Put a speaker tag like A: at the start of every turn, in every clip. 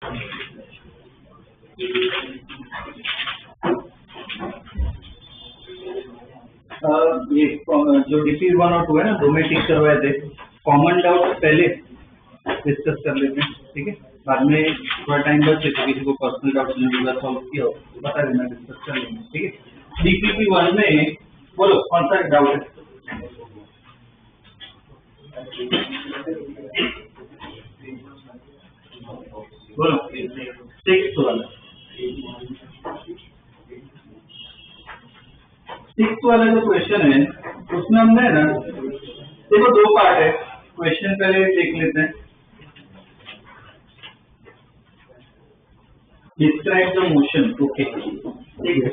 A: ये जो डीपी 1 और 2 है ना, दो में टिक करवाए थे। कॉमन डाउट पहले डिस्कस कर लेते हैं, ठीक है। बाद में थोड़ा टाइम बचे तो किसी को पर्सनल डाउट नहीं सॉल्व किया हो बता देना, डिस्कस कर लेंगे, ठीक है। डीपीपी 1 में बोलो कौन सा डाउट है? बोलो 6 वाला। 6 वाला जो क्वेश्चन है उसमें हमने ना, देखो दो पार्ट है क्वेश्चन, पहले देख लेते हैं। डिस्क्राइब द मोशन, ओके, ठीक है।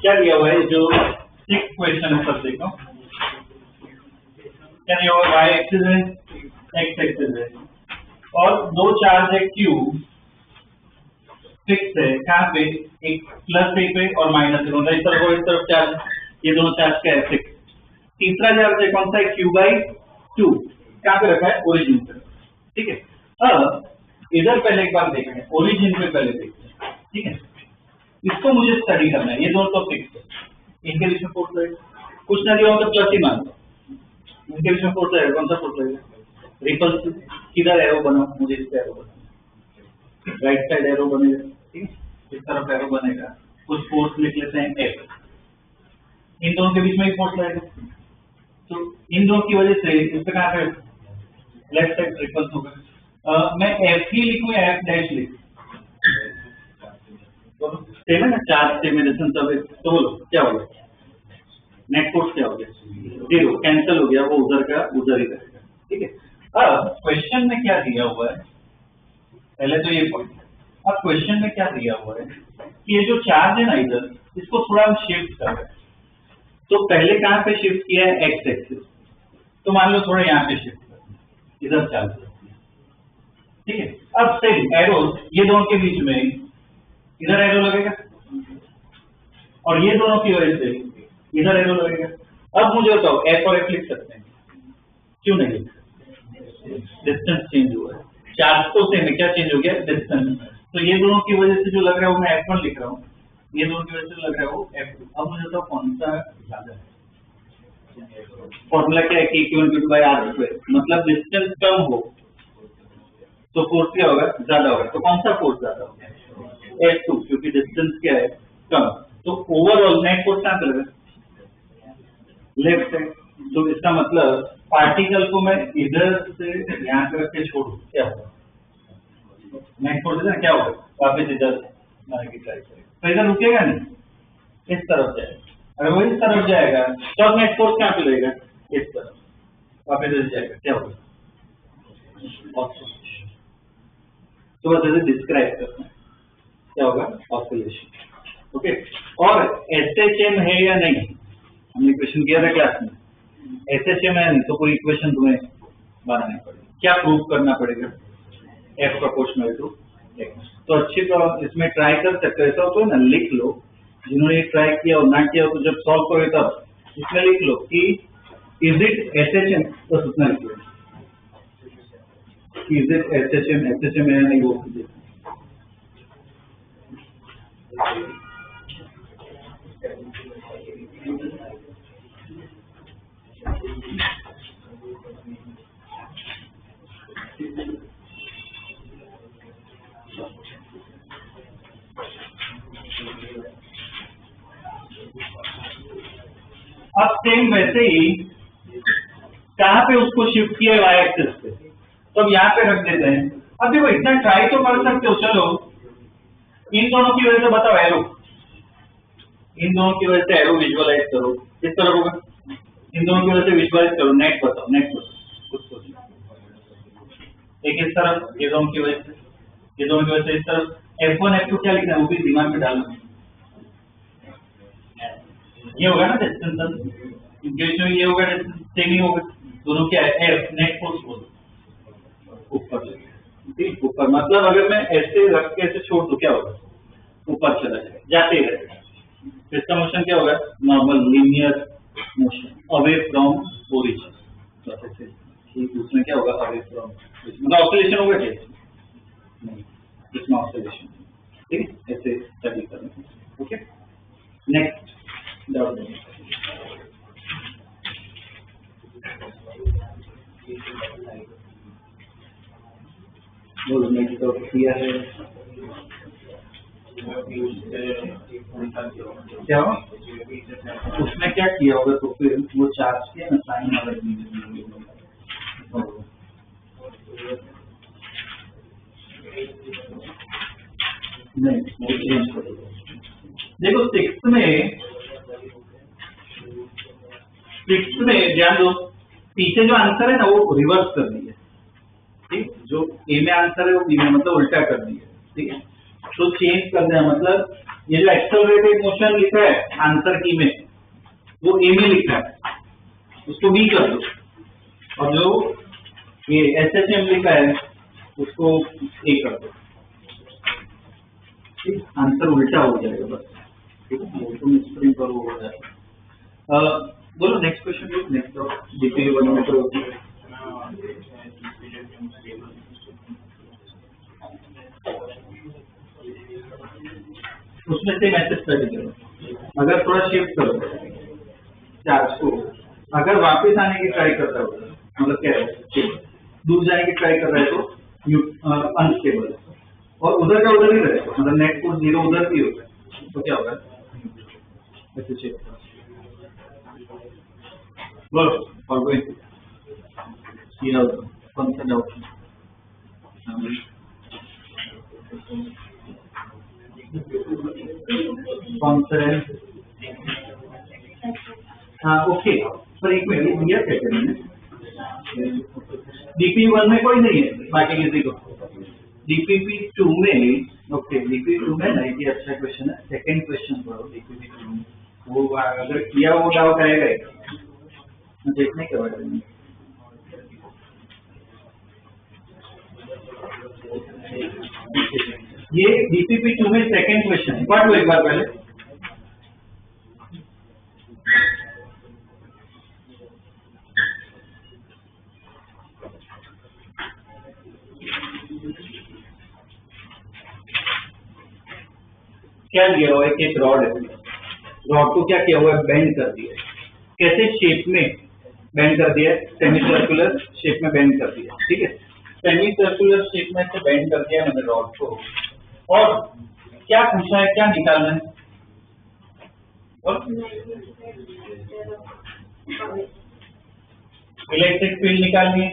A: क्या दिया हुआ है? जो 6 क्वेश्चन है सब देखो। क्या दिया हुआ? वाई एक्सिस है, एक्स एक्सिस है, और दो चार्ज है क्यू फिक्स है। कहाँ पे? एक प्लस एक पे और माइनस एक, इस तरफ चार्ज, ये दोनों चार्ज क्या है? फिक्स। तीसरा चार्ज है कौन सा है? Q/2। कहाँ पे रखा है? ओरिजिन पे, ठीक है। अब इधर पहले एक बार देखें, ओरिजिन पे पहले देखते हैं, ठीक है। इसको मुझे स्टडी करना है, ये दोनों तो फिक्स है, इनके बीच में फोर्स लगेगा। कुछ ना दिया हो तो प्लस ही मान लो, इनके बीच में फोर्स लगेगा। कौन सा फोर्स लगेगा? रिपल्सिव। किधर एरो बनाओ? मुझे इस पे एरो बनाओ, राइट साइड एरो बनेगा, ठीक है। इस तरफ एरो बनेगा, कुछ फोर्स लिख लेते हैं F। इन दोनों के बीच में ही फोर्स लगेगा, तो इन दोनों की वजह से इस पे कहाँ पे लेफ्ट साइड रिपल्स होगा। मैं F ही लिखूं या F डैश लिखूं? तो सेम है ना, चार्ज से में डिस्टेंस अब, तो बोलो क्या हो गया? नेट फोर्स क्या हो गया? 0, कैंसिल हो गया, वो उधर का उधर ही रहेगा, ठीक है। अब क्वेश्चन में क्या दिया हुआ है? पहले तो ये पॉइंट। अब क्वेश्चन में क्या दिया हुआ है कि ये जो चार्ज है ना इधर, इसको थोड़ा हम शिफ्ट कर रहे हैं। तो पहले कहाँ पे शिफ्ट किया है? X axis. तो मान लो थोड़ा यहाँ पे शिफ्ट कर, इधर चार्ज, ठीक है। अब सेम एरो, ये दोनों के बीच में इधर एरो लगेगा, और ये दोनों की वजह से इधर एरो लगेगा। अब मुझे बताओ, F और F लिख सकते हैं? क्यों नहीं लिख सकते? डिस्टेंस चेंज हुआ है, चार्ज तो सेम है, क्या चेंज हो गया? डिस्टेंस। तो ये दोनों की वजह से जो लग रहा है वो मैं F1 लिख रहा हूँ, ये दोनों की वजह से लग रहा है वो F2। अब मुझे बताओ कौन सा ज्यादा है? फॉर्मूला क्या है? K=R²। मतलब डिस्टेंस कम हो तो फोर्स क्या होगा? ज्यादा होगा। तो कौन सा फोर्स ज्यादा होगा? F2, क्योंकि डिस्टेंस क्या है? कम। तो ओवरऑल नेट फोर्स कहाँ पे लगा? Left side. तो इसका मतलब पार्टिकल को मैं इधर से यहाँ पे रख के छोड़ू, क्या होगा? नेट फोर्स है ना, क्या होगा? वापस इधर लाने की ट्राई करेगा, तो इधर रुकेगा नहीं, इस तरफ जाएगा। अगर वो इस तरफ जाएगा तो नेट फोर्स कहाँ पे लगेगा? इस तरफ, वापस इधर जाएगा, क्या होगा? ऑसिलेशन। तो बस ऐसे डिस्क्राइब करना है, क्या होगा? Oscillation, okay. और SHM है या नहीं, हमने क्वेश्चन किया था क्लास में। SHM है नहीं तो कोई इक्वेशन तुम्हें बनाना पड़ेगा। क्या प्रूव करना पड़ेगा? F proportional to X। तो अच्छी तो इसमें ट्राई कर सकते हो, ऐसा तो ना, लिख लो। जिन्होंने ट्राई किया और ना किया तो जब सॉल्व करोगे तब इसमें लिख लो कि इज इट SHM, बस उतना लिख लो। इज इट SHM है नहीं, वो अब सेम वैसे ही कहाँ पे उसको शिफ्ट किया वाई एक्सिस पे, तो अब यहाँ पे रख देते हैं। अब देखो इतना ट्राई तो कर सकते हो, चलो इन दोनों की वजह से बताओ एरो, इन दोनों की वजह से एरो विजुअलाइज करो, किस तरह होगा? इन दोनों की वजह से विजुअलाइज करो, नेट बताओ, नेट बताओ कुछ सोचो। एक इस तरफ, ये दोनों की वजह से, ये दोनों की वजह से इस तरफ। F1 F2 क्या लिखना है वो भी दिमाग में डालो, ये होगा ना डिस्टेंस, ये होगा डिस्टेंस, सेम ही होगा। दोनों क्या है? F नेट फोर्स बोलो ऊपर, ठीक, ऊपर। मतलब अगर मैं ऐसे रख के ऐसे छोड़ दूं क्या होगा? ऊपर चला जाएगा, जाते ही रहेगा। इसका मोशन क्या होगा? Normal linear motion away from origin. उसमें क्या होगा? अवे फ्रॉम, मतलब ऑसिलेशन होगा क्या? नहीं, इसमें ऑसिलेशन, ठीक है, ऐसे स्टडी करें। ओके, नेक्स्ट डाउट बोलो, नेक्स्ट डाउट किया है क्या हो? उसने क्या किया होगा, तो फिर वो चार्ज किया ना साइन वाला नहीं, वो चेंज कर दो। देखो सिक्स में ध्यान दो, पीछे जो आंसर है ना वो रिवर्स कर दिया, ठीक, जो ए में आंसर है वो बी में, मतलब उल्टा कर दिया, ठीक है, तो चेंज कर देना, मतलब ये जो एक्सेलरेटेड मोशन लिखा है आंसर की में, वो ए में लिखा है, उसको बी कर दो, और जो ये एसएचएम लिखा है उसको ए कर दो, ठीक, आंसर उल्टा हो जाएगा बस, ठीक है, तुम स्प्रिंग पर हो जाएगा। बोलो next question, next DP one में तो उसमें से मैसेज स्टडी करो, अगर थोड़ा शिफ्ट करो चार्ज को, अगर वापस आने की ट्राई करता हो, मतलब क्या है, दूर जाने की ट्राई कर रहा है तो अनस्टेबल, और उधर का उधर ही रहेगा, मतलब नेट को 0 उधर भी होगा, तो क्या होगा, ऐसे चेक बोलो, और कोई कौन सा डाउट? कौन सा है? हाँ ओके, पर एक मिनट दिया क्या करेंगे, DP1 में कोई नहीं है बाकी किसी को, DPP2 में, ओके DP2 में नहीं, ये अच्छा क्वेश्चन है, सेकंड क्वेश्चन करो DPP2 में, वो अगर किया वो डाउट आएगा देखने के बारे में। ये DPP2 में सेकंड क्वेश्चन पढ़ लो एक बार पहले, क्या दिया हुआ है, एक रॉड है, रॉड को क्या किया हुआ है, बेंड कर दिया, कैसे शेप में बेंड कर दिया, सेमी सर्कुलर शेप में बेंड कर दिया, ठीक है, सेमी सर्कुलर शेप में से बेंड कर दिया मैंने रॉड को, और क्या पूछा है, क्या निकालना है, और इलेक्ट्रिक फील्ड निकालनी है,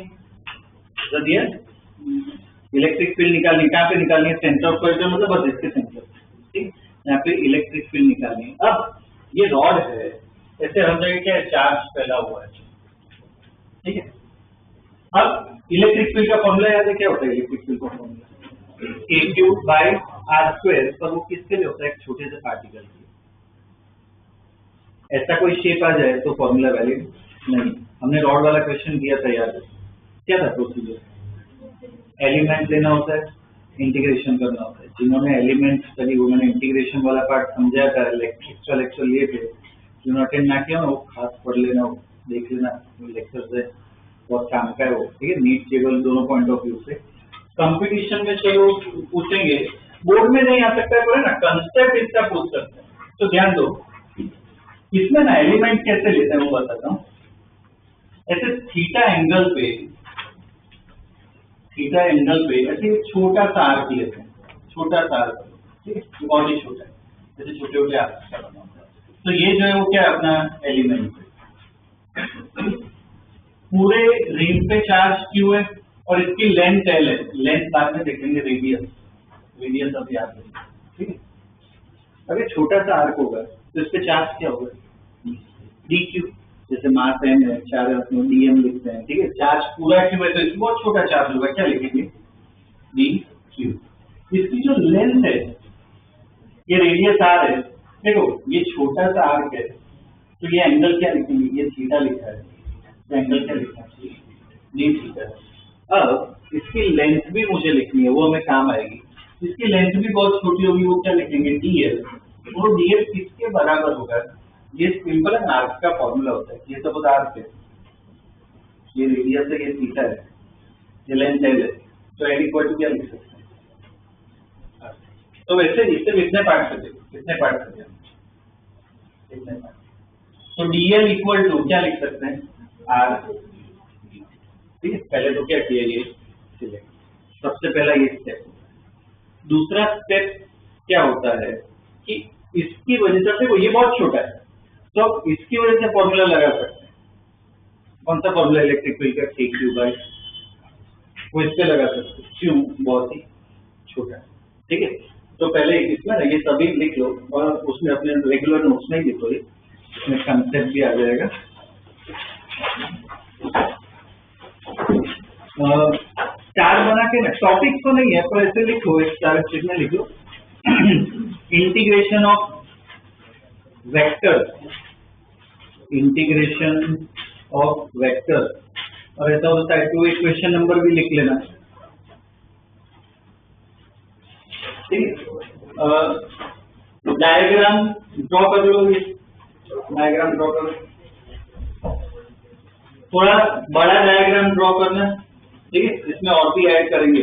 A: दिया इलेक्ट्रिक फील्ड निकालनी, कहाँ पे निकालनी है, सेंटर ऑफ कर्वेचर, मतलब बस इसके सेंटर, ठीक, यहाँ पे इलेक्ट्रिक फील्ड निकालनी है। अब ये रॉड है, ऐसे हम जाएंगे क्या, चार्ज फैला हुआ है, ठीक है, अब इलेक्ट्रिक फील्ड का फॉर्मूला याद है, क्या होता है इलेक्ट्रिक फील्ड का फॉर्मूला, A₂/r², पर वो किसके लिए होता है, एक छोटे से पार्टिकल के, ऐसा कोई शेप आ जाए तो फॉर्मूला वैलिड नहीं। हमने रॉड वाला क्वेश्चन किया था, याद है क्या था प्रोसीजर, एलिमेंट लेना होता है, इंटीग्रेशन करना होता है, जिन्होंने एलिमेंट स्टडी उन्होंने इंटीग्रेशन वाला पार्ट समझा था, एक्स्ट्रा लेक्चर लिए थे, जिन्होंने अटेंड ना किया वो खास पढ़ लेना, देख लेना लेक्चर से, बहुत काम का है वो, ठीक है, नीट केवल दोनों पॉइंट ऑफ व्यू से। कंपटीशन में चलो पूछेंगे, बोर्ड में नहीं आ सकता है, पर ना कंसेप्ट इसका पूछ सकते हैं, तो ध्यान दो, इसमें ना एलिमेंट कैसे लेते हैं वो बताता हूँ, ऐसे थीटा एंगल पे ऐसे छोटा सा आर्क लेते हैं, छोटा सा आर्क, ठीक है, बहुत ही छोटा है, जैसे छोटे छोटे आर्क का बना होता है, तो ये जो है वो क्या है, अपना एलिमेंट पूरे रिंग पे चार्ज क्यू है, और इसकी लेंथ एल है, लेंथ बाद में देखेंगे, रेडियस अब याद है, ठीक है, अगर छोटा सा आर्क होगा तो इस पे चार्ज क्या होगा, dq, जैसे मास m है, चार्ज dm लिखते हैं, ठीक है, चार्ज पूरा क्यू है तो इसमें बहुत छोटा चार्ज होगा, क्या लिखेंगे, dq। इसकी जो लेंथ है, ये रेडियस r है, देखो ये छोटा सा आर्क है, तो ये एंगल क्या लिखेंगे, ये थीटा लिखा है, तो एंगल क्या लिखना चाहिए, डी थीटा। अब इसकी लेंथ भी मुझे लिखनी है, वो हमें काम आएगी, इसकी लेंथ भी बहुत छोटी होगी, वो क्या लिखेंगे, dl, वो dl किसके बराबर होगा, ये सिंपल है, आर्क का फॉर्मूला होता है, ये सब आर्क है, ये रेडियस है, ये थीटा है, ये लेंथ एल है, तो एल इक्वल टू क्या लिख सकते हैं, तो वैसे इससे कितने पार्ट करते हो, कितने पार्ट करते हो, कितने पार्ट। तो डीएल इक्वल टू क्या लिख सकते हैं, आर। ठीक है, पहले तो क्या किया ये सिलेक्ट, सबसे पहला ये स्टेप। दूसरा स्टेप क्या होता है कि इसकी वजह से देखो ये बहुत छोटा है, तो इसकी वजह से फॉर्मूला लगा सकते हैं। कौन सा फॉर्मूला, इलेक्ट्रिक फील्ड का, के क्यू बाई, वो इस पे लगा सकते हैं, क्यू बहुत ही छोटा है। ठीक है, तो पहले इसमें ना ये सभी लिख लो और उसमें अपने रेगुलर नोट्स में लिखो, ये इसमें कंसेप्ट भी आ जाएगा। चार बना के ना, टॉपिक तो नहीं है पर ऐसे लिखो, एक चार चीज में लिख लो integration of vector, integration of vector, और ऐसा होता है तो इक्वेशन नंबर भी लिख लेना। ठीक है, डायग्राम ड्रॉ कर लो, डायग्राम ड्रॉ करो, थोड़ा बड़ा डायग्राम ड्रॉ करना। ठीक है, इसमें और भी ऐड करेंगे,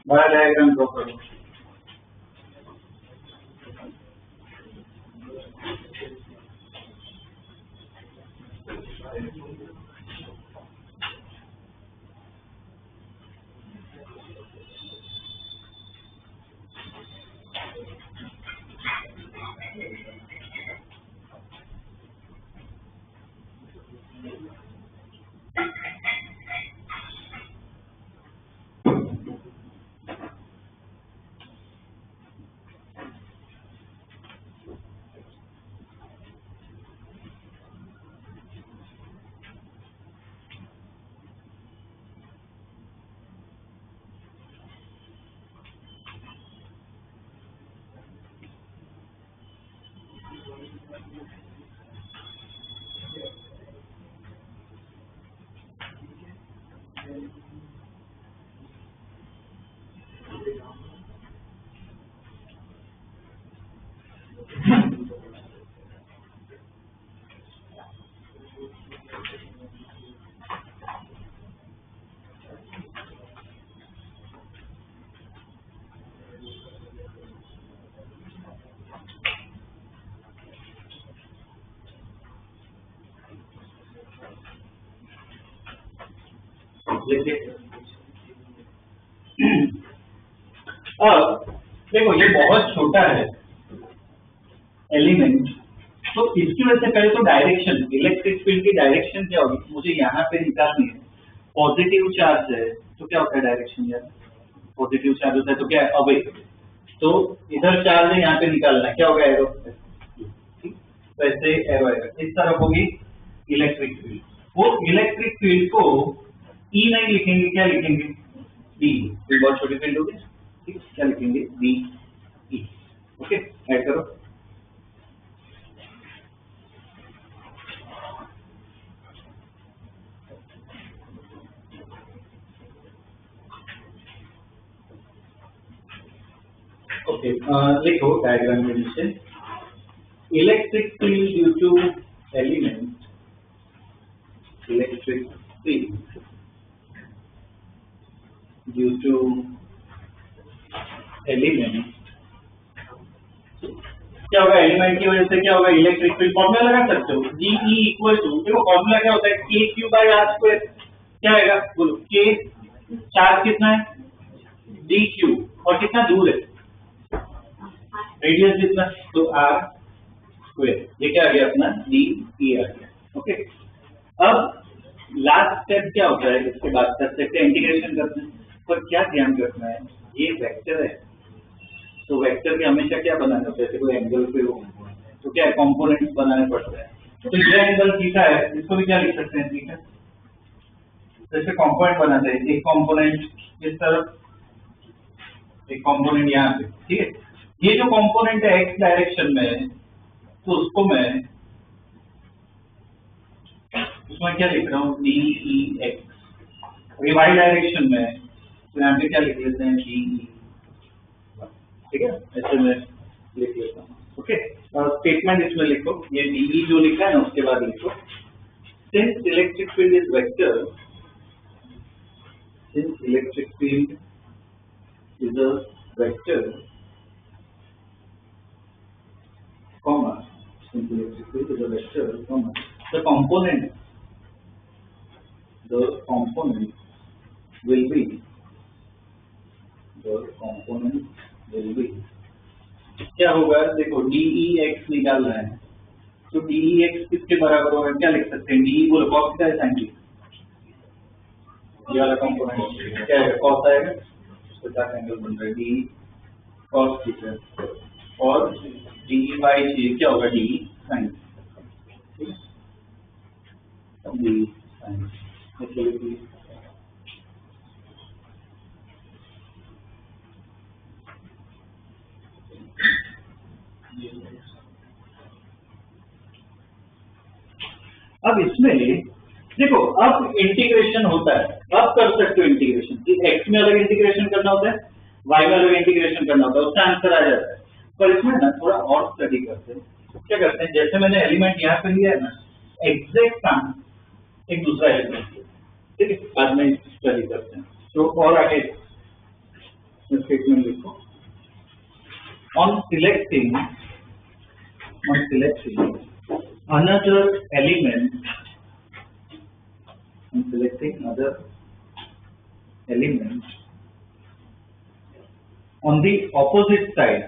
A: बड़ा डायग्राम ड्रॉ करो। अब देखो ये बहुत छोटा है एलिमेंट, तो इसकी वजह से पहले तो डायरेक्शन, इलेक्ट्रिक फील्ड की डायरेक्शन क्या होगी, मुझे यहाँ पे निकालनी है। पॉजिटिव चार्ज है तो क्या होता है डायरेक्शन, यार पॉजिटिव चार्ज होता है तो क्या है, अवे, तो इधर चार्ज है यहाँ पे निकालना है, क्या होगा, एरो। वैसे एरो आएगा, इस तरफ होगी इलेक्ट्रिक फील्ड। वो इलेक्ट्रिक फील्ड को ई नहीं लिखेंगे, क्या लिखेंगे, बी, बहुत छोटी फील्ड होगी, ठीक है, क्या लिखेंगे, बी ई। ओके, ऐड करो। ओके, लिखो डायग्राम में नीचे, electric field due to element, electric field due to element, क्या होगा, एलिमेंट की वजह से क्या होगा, इलेक्ट्रिक फील्ड। फॉर्मूला लगा सकते हो, जी ई इक्वल टू, देखो फॉर्मूला क्या होता है, k Q by are square, क्या आएगा बोलो, के चार्ज कितना है, डी क्यू, और कितना दूर है, रेडियस जितना, तो आर स्क्वायर, ये क्या आ गया अपना, डी ई आ गया। ओके, अब लास्ट स्टेप क्या होता है, इसके बाद करते हैं इंटीग्रेशन करते हैं, पर क्या ध्यान रखना है, ये वेक्टर है, तो वेक्टर के हमेशा क्या बनाना होता है, जैसे कोई एंगल पे हो तो क्या कंपोनेंट्स बनाने पड़ते हैं। तो ये एंगल थीटा है, इसको भी क्या लिख सकते हैं, थीटा, तो इसके कंपोनेंट बनाते हैं, एक कंपोनेंट इस तरफ, एक कंपोनेंट यहाँ पे। ठीक है, ये जो कंपोनेंट है एक्स डायरेक्शन में, तो उसको मैं उसमें क्या लिख रहा हूँ, d E x, y direction में तो यहाँ पे क्या लिख लेते हैं, डी ई, ठीक है, ऐसे में लिख लेता हूँ। ओके, और स्टेटमेंट इसमें लिखो, ये डी जो लिखा है ना उसके बाद लिखो, since electric field is vector, since electric field is a vector, electric field is a vector, the component will be क्या होगा? देखो DEX निकाल रहे हैं, तो DEX किसके बराबर होगा? क्या लिख सकते हैं? DE बोलो कॉस थीटा है साइन थीटा, ये वाला कंपोनेंट क्या है? कॉस आएगा, उसके साथ एंगल बन रहा है DE cos थीटा, और DE बाई J क्या होगा? DE sin, ठीक है, DE sin मतलब अब इसमें देखो, अब इंटीग्रेशन होता है, अब कर सकते हो इंटीग्रेशन, एक्स में अलग इंटीग्रेशन करना होता है, वाई में अलग इंटीग्रेशन करना होता है, उसका आंसर आ जाता है। पर इसमें ना थोड़ा और स्टडी करते हैं। क्या करते हैं, जैसे मैंने एलिमेंट यहाँ पे लिया है ना, एग्जैक्ट काम एक दूसरा एलिमेंट, ठीक है, बाद में स्टडी करते हैं। तो और आगे स्टेटमेंट लिखो, on selecting another element, I'm selecting other element on the opposite side,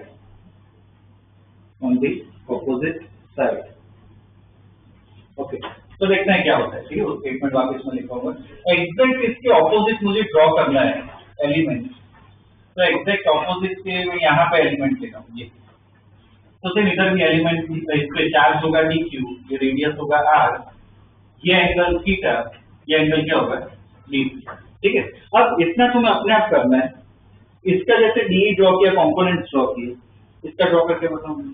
A: okay, तो देखते हैं क्या होता है, ठीक है, वो स्टेटमेंट वापस में लिखा होगा, एग्जैक्ट इसके ऑपोजिट मुझे ड्रॉ करना है एलिमेंट, तो एग्जैक्ट ऑपोजिट के यहाँ पे एलिमेंट लेगा मुझे, तो सिर्फ इधर भी एलिमेंट इस पे चार्ज होगा dq, ये रेडियस होगा r, ये एंगल थीटा, ये एंगल क्या होगा d, ठीक है। अब इतना तुम्हें अपने आप करना है, इसका जैसे डी ड्रॉ किया, कंपोनेंट्स ड्रॉ किए, इसका ड्रॉ करके बताऊंगा।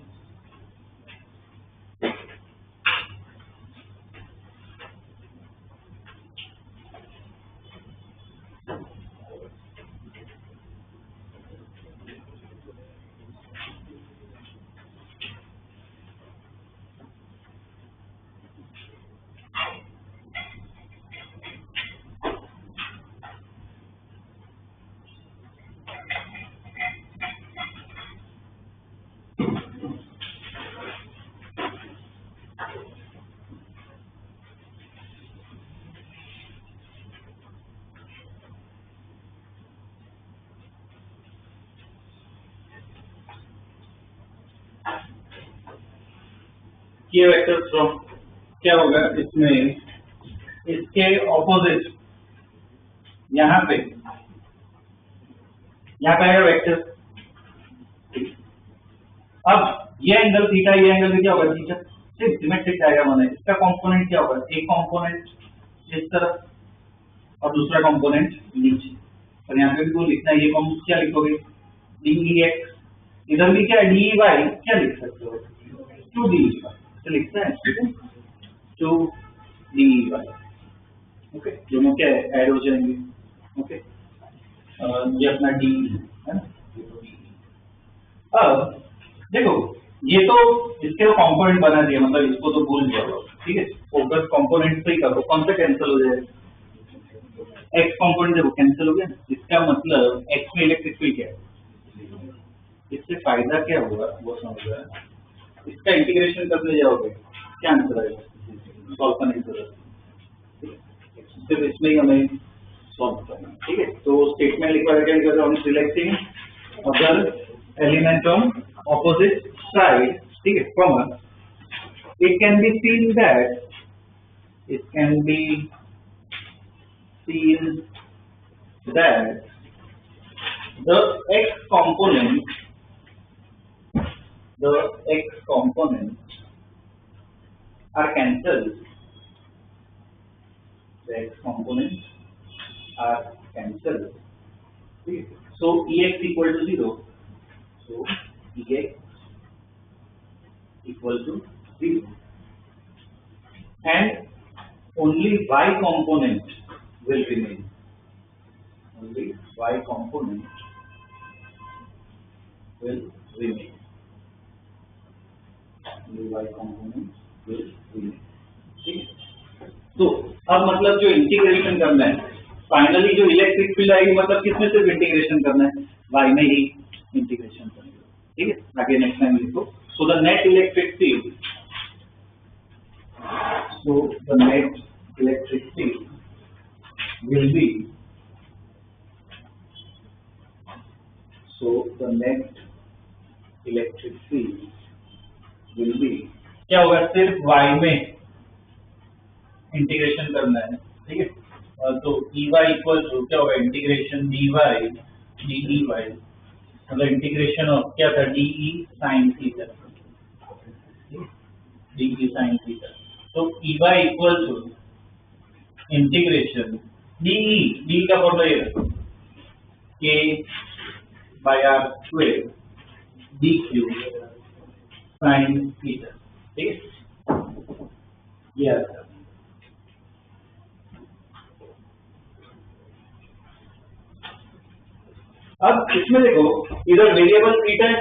A: ये वेक्टर फ्रॉम क्या होगा, इसमें इसके ऑपोजिट यहाँ पे आएगा वेक्टर। अब ये एंगल थीटा, ये एंगल भी क्या होगा थीटा, सिर्फ सिमेट्रिक आएगा, माने इसका कंपोनेंट क्या होगा, एक कंपोनेंट इस तरफ और दूसरा कंपोनेंट नीचे, और यहाँ पे भी वो लिखना है, ये क्या लिखोगे DEX, इधर भी क्या DEY, क्या लिख सकते हो 2DEY लिखता है, ठीक है, 2DEY, ओके, दोनों क्या ऐड हो जाएंगे, ओके, ये अपना DE है ना। अब देखो, ये तो इसके तो कंपोनेंट बना दिया, मतलब इसको तो भूल जाओ, ठीक है, फोकस कंपोनेंट से ही करो, कौन सा कैंसिल हो जाएगा, एक्स कंपोनेंट देखो कैंसिल हो गया, इसका मतलब एक्स में इलेक्ट्रिक फील्ड क्या है, इससे फायदा क्या हुआ वो समझ रहा है। इसका इंटीग्रेशन करने जाओगे क्या आंसर आएगा, सॉल्व करने की जरूरत, सिर्फ इसमें ही हमें सॉल्व करना, ठीक है। तो स्टेटमेंट लिखा है on selecting other element on opposite side, ठीक है, comma, it can be seen that the x component are cancelled. The x components are cancelled. So Ex equal to 0. So Ex equal to 0. And only y component will remain. Only y component will remain. ठीक है, तो अब मतलब जो integration करना है, finally जो electric field आएगी, मतलब किसमें सिर्फ इंटीग्रेशन करना है, वाई में ही इंटीग्रेशन करना है, ठीक है। आगे नेक्स्ट टाइम लिखो, so the net electric field So the net electric field will be, क्या होगा, सिर्फ y में इंटीग्रेशन करना है, ठीक है। तो Ey इक्वल टू क्या होगा, इंटीग्रेशन dy dy, मतलब इंटीग्रेशन ऑफ क्या था, dE sin theta, dE sin theta. तो Ey equal to integration dE का फॉर्मूला ये k by r square dq sin theta, ठीक है, ये आता है। अब इसमें देखो, इधर वेरिएबल थीटा है,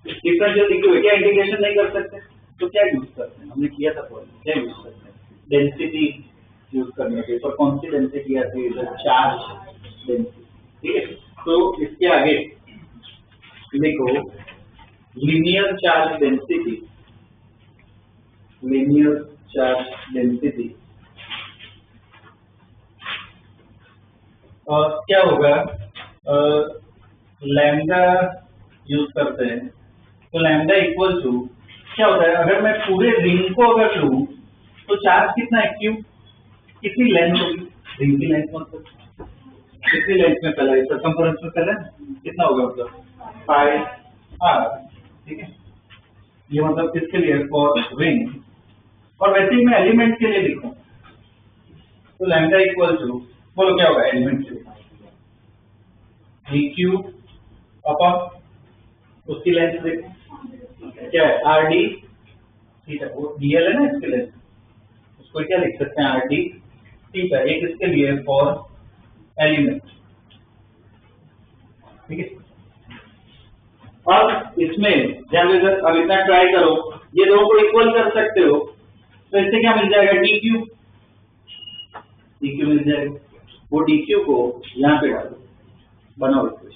A: डिफरेंशियल दिखे हुए, क्या इंटीग्रेशन नहीं कर सकते, तो क्या यूज करते हैं, हमने किया था पहले, क्या यूज करते हैं, डेंसिटी यूज करने के, पर कौन सी डेंसिटी आती है, इधर चार्ज डेंसिटी, ठीक है। तो इसके आगे देखो, लीनियर चार्ज डेंसिटी, क्या होगा, लैम्डा यूज करते हैं, तो लैम्डा इक्वल टू क्या होता है, अगर मैं पूरे रिंग को अगर लूं तो चार्ज कितना है, क्यू, कितनी लेंथ होगी, रिंग की लेंथ मतलब कितनी लेंथ में फैला है, सर्कमफरेंस में फैला है, कितना होगा, मतलब पाई आर, ठीक है। ये मतलब किसके लिए, फॉर रिंग। और वैसे ही मैं एलिमेंट के लिए लिखूं तो लैम्डा इक्वल टू, बोलो क्या होगा एलिमेंट के लिए, dq अपॉन उसकी लेंथ देखो क्या है, आर डी थीटा, वो डीएल है ना इसके लेंथ, उसको क्या लिख सकते हैं, आर डी थीटा, एक इसके लिए फॉर एलिमेंट, ठीक है। अब इसमें जब अब इतना ट्राई करो, ये दोनों को इक्वल कर सकते हो, तो इससे क्या मिल जाएगा, dq मिल जाएगा, वो dq को यहाँ पे डालो, बनाओ इक्वेशन।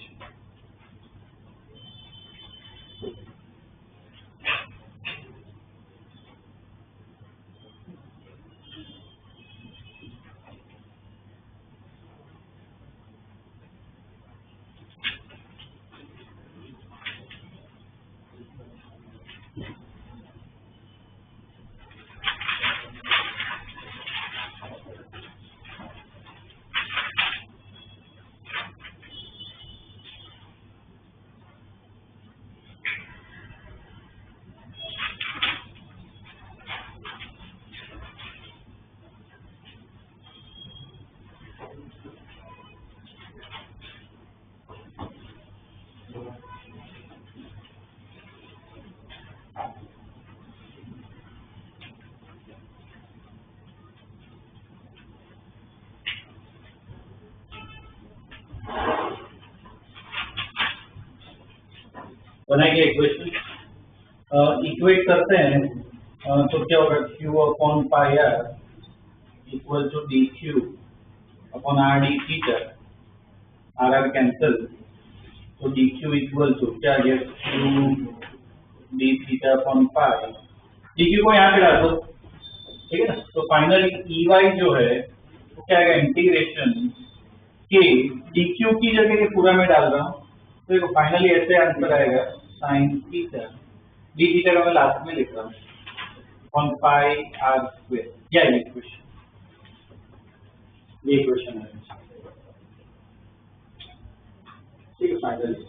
A: बनाएंगे इक्वेशन, इक्वेट करते हैं, तो क्या होगा, q upon pi r equal to d q upon r d theta, r r cancel, तो डी क्यू इक्वल टू क्या आ गया, q d theta upon pi, d q को यहाँ पे डाल दो, ठीक है ना। तो फाइनली ई वाई जो है वो क्या आएगा, इंटीग्रेशन के डी क्यू की जगह पूरा मैं डाल रहा हूँ, तो देखो फाइनली ऐसे आंसर आएगा, साइन थीटा, डी थीटा का मैं लास्ट में लिख रहा हूँ, ऑन पाई आर स्क्वायर, या ये इक्वेशन है, ठीक है, फाइनली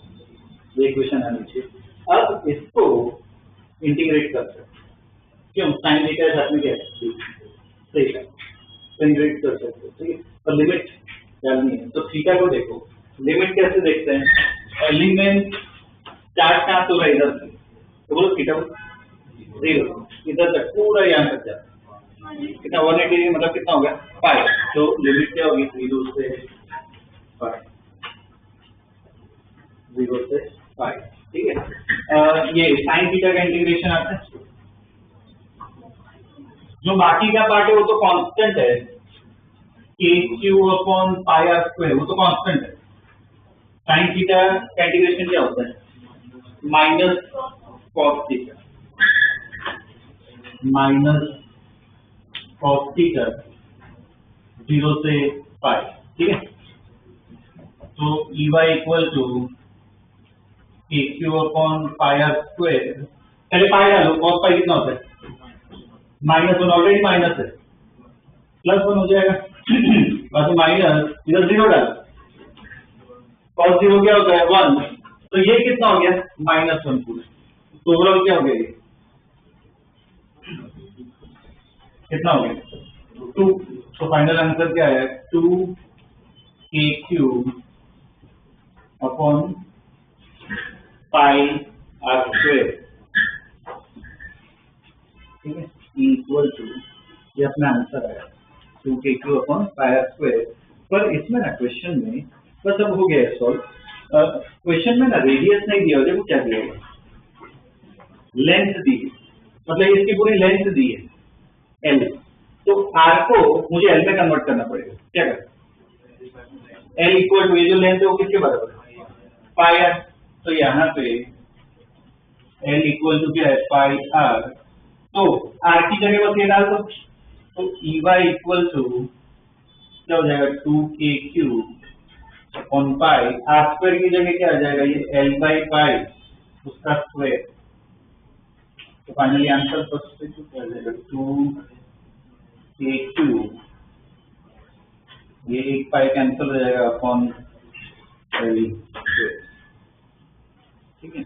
A: ये इक्वेशन आनी चाहिए। अब इसको इंटीग्रेट कर सकते हैं, क्यों, साइन थीटा के साथ में क्या है, थीटा, इंटीग्रेट कर सकते हो, ठीक है, और लिमिट डालनी है। तो थीटा को देखो, लिमिट कैसे देखते हैं, एलिमेंट चार्ज कहाँ से हो रहा है, इधर से, तो बोलो थीटा 0, इधर तक पूरा यहाँ तक जाता है, कितना 180 मतलब कितना हो गया, पाई, तो लिमिट क्या होगी, 0 से पाई, 0 से पाई, ठीक है। ये साइन थीटा का इंटीग्रेशन आता है, जो बाकी का पार्ट है वो तो कांस्टेंट है, k q upon pi r square, वो तो कांस्टेंट है। साइन थीटा का इंटीग्रेशन क्या होता है, minus cos theta, minus cos theta 0 से पाई, ठीक है। तो EY equal to KQ upon pi r square, पहले पाई डालो, cos पाई कितना होता है -1, ऑलरेडी माइनस है, +1 हो जाएगा बस माइनस इधर 0 डालो, cos 0 क्या होता है 1, तो ये कितना हो गया -1 पूरा, तो ओवरऑल क्या हो गया ये कितना हो गया 2, तो फाइनल आंसर क्या है 2KQ upon pi r square, ठीक है, इक्वल टू, ये अपना आंसर आया 2KQ upon pi r square. पर इसमें ना क्वेश्चन में बस अब हो गया सॉल्व, क्वेश्चन में ना रेडियस नहीं दिया, देखो क्या दिया है, लेंथ दी है, मतलब इसकी पूरी लेंथ दी है L, तो R को मुझे L में कन्वर्ट करना पड़ेगा, क्या करें L इक्वल टू, ये जो लेंथ है वो किसके बराबर है पाई आर, तो यहाँ पे L इक्वल टू क्या है पाई आर, तो R की जगह बस ये डाल दो, तो EY इक्वल टू क्या हो जाएगा 2KQ on pi, r square की जगह क्या आ जाएगा ये L बाई पाई उसका स्क्वायर, तो फाइनली आंसर सब्स्टिट्यूट क्या आ जाएगा 2KQ, ये एक पाई कैंसिल हो जाएगा अपॉन L स्क्वायर, ठीक है।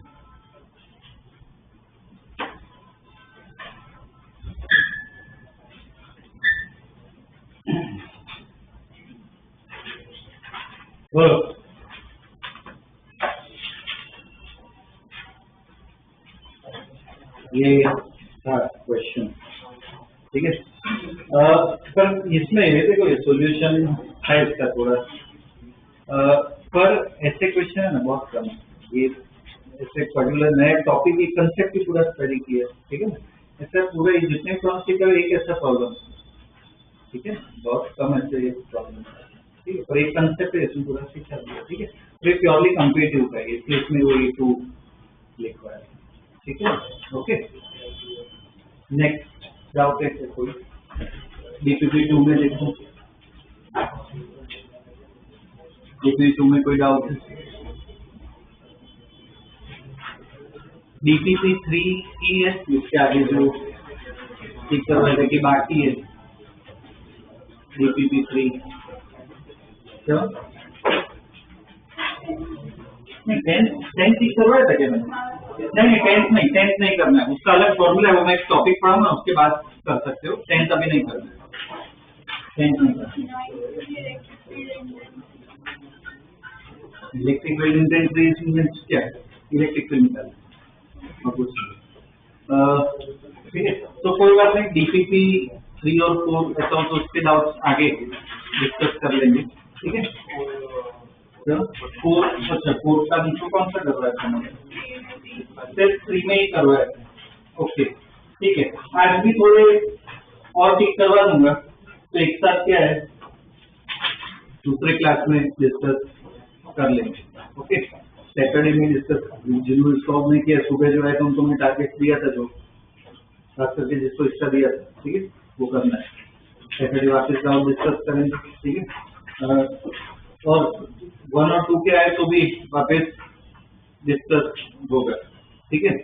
A: ये था क्वेश्चन, ठीक है। पर इसमें देखो ये सॉल्यूशन है इसका थोड़ा, पर ऐसे क्वेश्चन है ना बहुत कम, ये ऐसे पर्टिकुलर नए टॉपिक की कंसेप्ट की पूरा स्टडी किया, ठीक है ना, ऐसा पूरा जितने प्रॉब्लम का एक ऐसा प्रॉब्लम, ठीक है, बहुत कम ऐसे प्रॉब्लम, ठीक है, पर एक कंसेप्ट है इसमें पूरा सीखा दिया, ठीक है, तो ये प्योरली कंपेटिटिव का है, इसलिए इसमें वो E2 लिखा है, ठीक है, ओके। नेक्स्ट डाउट है कोई DPP 2 में देखो, DPP 2 में कोई डाउट है, DPP 3 की है, इसके आगे जो ठीक करवाने की बाकी है DPP 3, क्या नहीं 10th ठीक करवाया था क्या मैंने, नहीं 10th नहीं करना है, उसका अलग फॉर्मूला है, वो मैं एक टॉपिक पढ़ाऊंगा उसके बाद कर सकते हो, 10th अभी नहीं करना है, 10th नहीं करना। इलेक्ट्रिक फील्ड इंटेंसिटी क्या है, इलेक्ट्रिक फील्ड निकालना और कुछ नहीं, ठीक है, तो कोई बात नहीं, DPP 3 और 4 ऐसा हो तो उसके डाउट्स आगे डिस्कस कर लेंगे, ठीक है। 4, अच्छा 4 का नीचे कौन सा कर रहा है, सिर्फ 3 में ही करवाया है, ओके ठीक है, आज भी थोड़े और ठीक करवा दूंगा, तो एक साथ क्या है दूसरे क्लास में डिस्कस कर लेंगे, ओके। सैटरडे में डिस्कस, जिन्होंने स्टॉप नहीं किया सुबह जो है तो उनको मैंने टारगेट दिया था, जो खास करके जिसको हिस्सा दिया था, ठीक है, वो करना है, सैटरडे वापस जाओ डिस्कस करेंगे, ठीक है, और 1 और 2 के आए तो भी वापस डिस्कस होगा, ठीक है।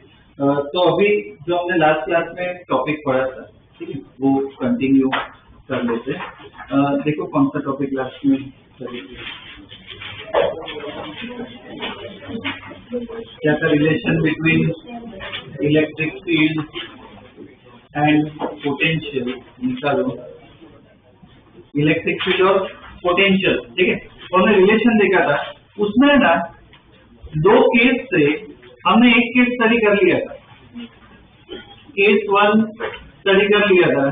A: तो अभी जो हमने लास्ट क्लास में टॉपिक पढ़ा था, ठीक है, वो कंटिन्यू कर लेते हैं। देखो कौन सा टॉपिक लास्ट में क्या था, relation between electric field and potential निकालो, इलेक्ट्रिक फील्ड और पोटेंशियल, ठीक है, हमने रिलेशन देखा था, उसमें ना 2 केस से हमने एक केस स्टडी कर लिया था, केस 1 स्टडी कर लिया था,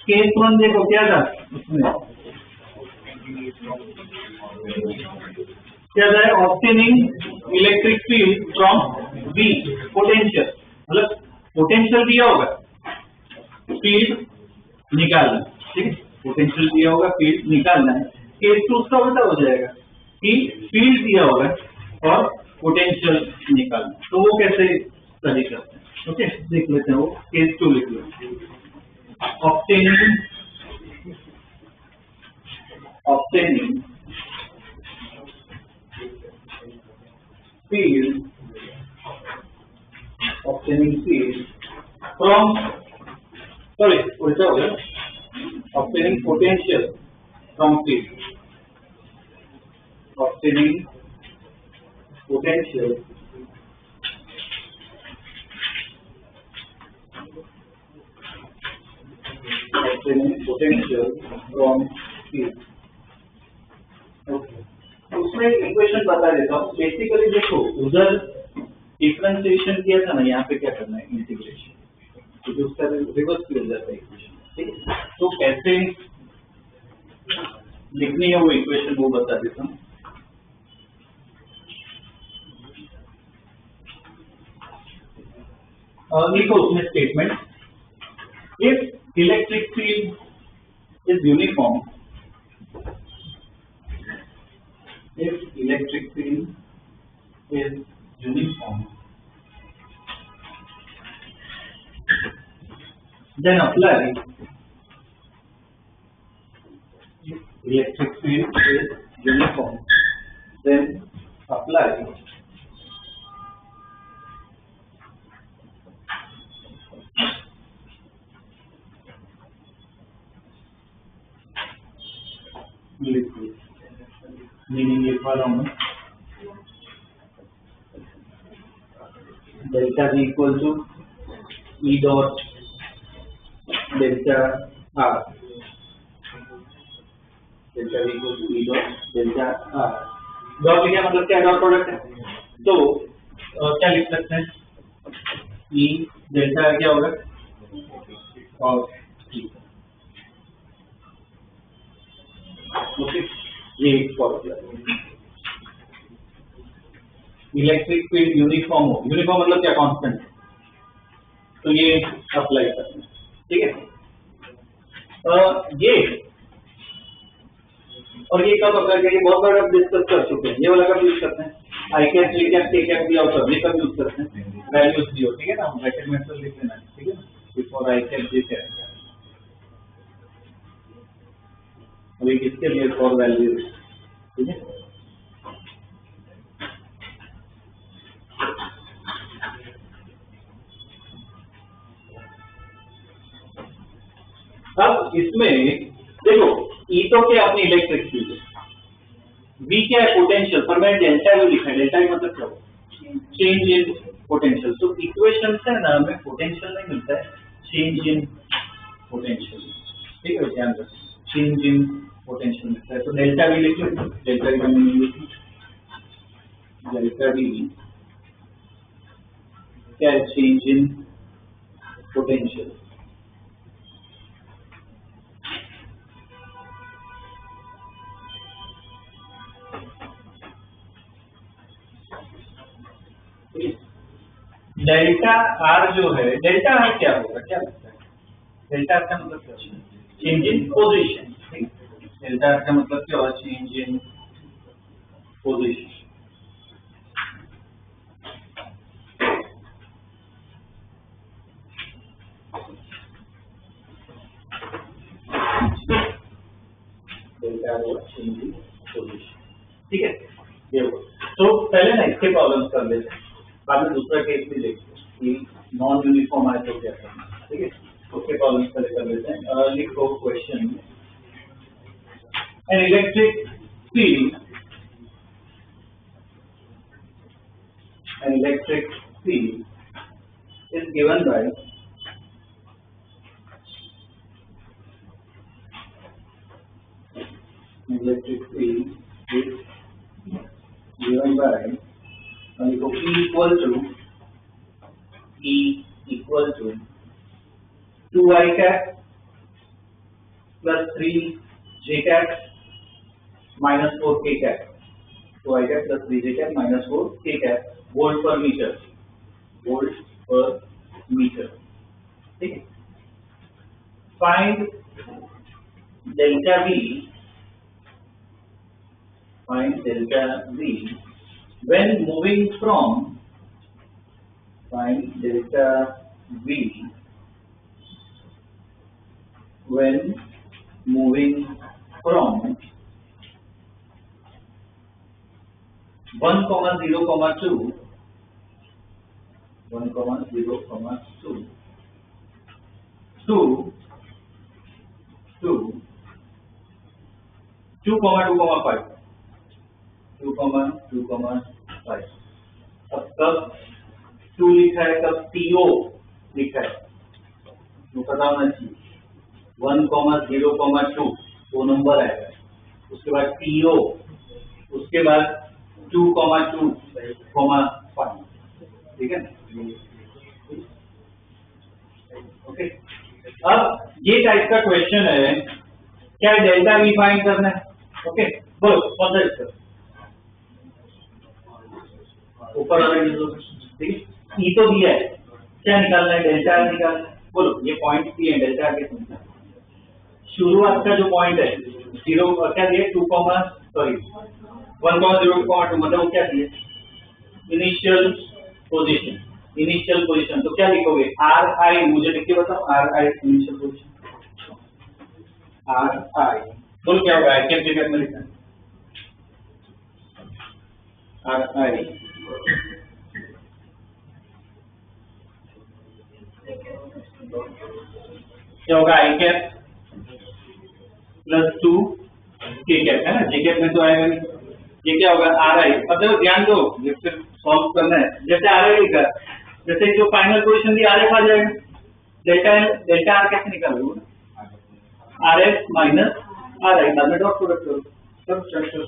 A: केस 1 देखो क्या था, उसमें क्या था, obtaining electric field from V potential, मतलब पोटेंशियल दिया होगा फील्ड निकालना, ठीक है, पोटेंशियल दिया होगा फील्ड निकालना है। केस 2 उसका उल्टा हो जाएगा कि फील्ड दिया होगा और पोटेंशियल निकालना, तो वो कैसे स्टडी करते हैं, ओके, देख लेते हैं, वो केस 2 लिख लो। obtaining field from, sorry, उल्टा हो गया, obtaining potential from field, obtaining potential from field. Okay. उसमें इक्वेशन बता देता हूँ। बेसिकली देखो, उधर डिफरेंशिएशन किया था ना, यहाँ पे क्या करना है, इंटीग्रेशन, तो जो उसका रिवर्स किया जाता है इक्वेशन, ठीक है। तो कैसे लिखनी है वो इक्वेशन, वो बता देता हूँ। लिखो उसमें statement, if electric field is uniform, if electric field is uniform, then apply, if electric field is uniform, then apply meaning लिखवा रहा हूँ, delta V equal to E dot delta R, delta V equal to E dot delta R। Dot लिखा मतलब क्या, dot product है, तो क्या लिख सकते हैं, E डेल्टा क्या होगा, और ओके, ये एक फॉर्मूला। इलेक्ट्रिक फील्ड यूनिफॉर्म हो, यूनिफॉर्म मतलब क्या, कांस्टेंट, तो ये अप्लाई करना, ठीक है। ये और ये कब अप्लाई करेंगे, बहुत बार आप डिस्कस कर चुके हैं, ये वाला कब यूज करते हैं, आई कैप, जे कैप, के कैप दिया होता है, ये कब यूज करते हैं, वैल्यूज दियो, ठीक है ना, ब्रैकेट में तो लिख लेना, ठीक है, before I cap, J cap, अभी किसके लिए फॉर वैल्यू, ठीक है। अब इसमें देखो, ई तो क्या अपनी इलेक्ट्रिक फील्ड है, वी क्या है, पोटेंशियल, पर मैंने डेल्टा वी लिखा है, डेल्टा वी मतलब क्या हो, चेंज इन पोटेंशियल, तो इक्वेशन से ना हमें पोटेंशियल नहीं मिलता है, चेंज इन पोटेंशियल, ठीक है, ध्यान रखो, चेंज इन पोटेंशियल मिलता है, तो डेल्टा वी लिख लो, डेल्टा वी का मीनिंग लिखो, डेल्टा वी क्या है, change in potential, delta R जो है, डेल्टा आर क्या होगा, क्या लगता है, डेल्टा आर का मतलब क्या होगा, change in position, delta R का मतलब क्या होगा, change in position, delta R change in position, ठीक है, ये होगा। तो पहले ना इसके प्रॉब्लम्स कर लेते हैं, बाद में दूसरा केस भी देखते हैं कि नॉन यूनिफॉर्म आए तो क्या करना, ठीक है, उसके प्रॉब्लम्स पहले कर लेते हैं। लिखो question, an electric field is given by electric field is given by E equal to 2I cap plus 3J cap minus 4K cap, 2I cap plus 3J cap minus 4K cap volt per meter, ठीक है। Find delta V when moving from, find delta V when moving from 1,0,2 to 2,2,5 अब कब 2 लिखा है कब TO लिखा है तो पता होना चाहिए 1,0,2 दो नंबर आएगा उसके बाद TO उसके बाद 2,2,5 ठीक है ओके। अब ये टाइप का क्वेश्चन है क्या डेल्टा वी फाइंड करना है ओके बोलो कौन सा इसका ऊपर वाला ठीक है ई तो दिया है क्या निकालना है डेल्टा आर निकालना है बोलो ये पॉइंट दिए हैं डेल्टा आर के समझना शुरुआत का जो पॉइंट है 0 क्या दिए 1,0,2 मतलब क्या दिए इनिशियल पोजीशन तो क्या लिखोगे आर आई मुझे लिख के बताओ are I initial position are आई बोल क्या होगा आई के जगह में लिखना आर आई क्या होगा आई कैप +2 के कैप है ना जे कैप में तो आएगा नहीं ये क्या होगा आर आई मतलब ध्यान दो ये फिर सॉल्व करना है जैसे आर आई लिखा जैसे जो फाइनल पोजीशन दी आर एफ आ जाएगा डेल्टा आर कैसे निकालोगे आर एफ माइनस आर आई बाद में डॉट प्रोडक्ट करो सब चेक करो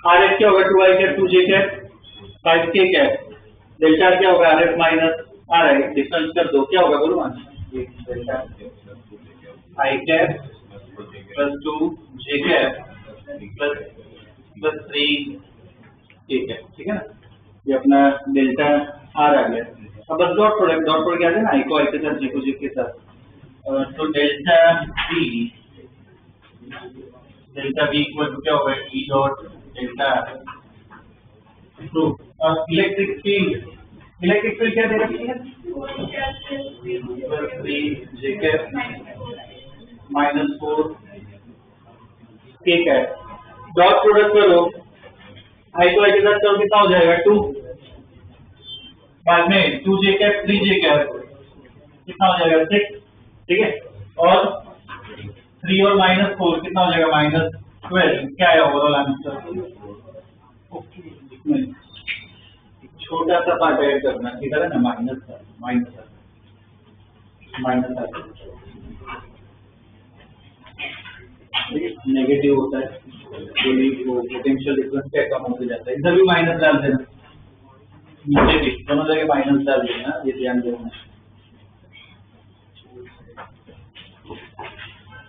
A: आर एफ क्या होगा 2i cap 2j cap 5k cap delta क्या होगा R F minus are I difference कर दो क्या होगा बोलो डेल्टा आई cap +2j cap +3k cap ठीक है ना ये अपना डेल्टा आर आ गया अब बस डॉट प्रोडक्ट क्या है ना आई को आई के साथ जे को जे के साथ तो डेल्टा बी इक्वल टू क्या होगा ई डॉट डेल्टा तो इलेक्ट्रिक फील्ड क्या दे रखी है +3j cap -4 k cap dot product करो आई को आई के साथ करो कितना हो जाएगा 2 बाद में 2j कैप 3j कैप कितना हो जाएगा 6 ठीक है और 3 और -4 कितना हो जाएगा -12 क्या है ओवरऑल आंसर ओके छोटा सा पार्ट ऐड करना इधर है ना माइनस नेगेटिव होता है वो पोटेंशियल डिफरेंस क्या कम होते जाता है इधर भी माइनस डाल देना नीचे भी दोनों जगह माइनस डाल देना ये ध्यान देना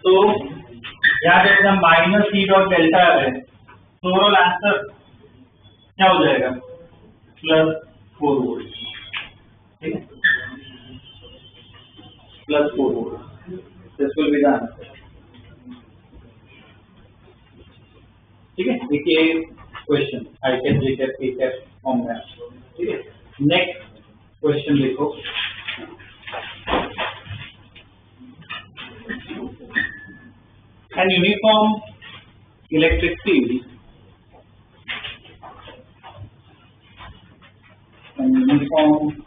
A: तो यहाँ पे अपना माइनस ई डॉट डेल्टा है तो ओवरऑल आंसर क्या हो जाएगा +4 वोल्ट ठीक है +4 volt this will be the answer ठीक है देखिए question I cap J cap के कैप फॉर्म में ठीक है नेक्स्ट क्वेश्चन देखो an uniform electric field uniform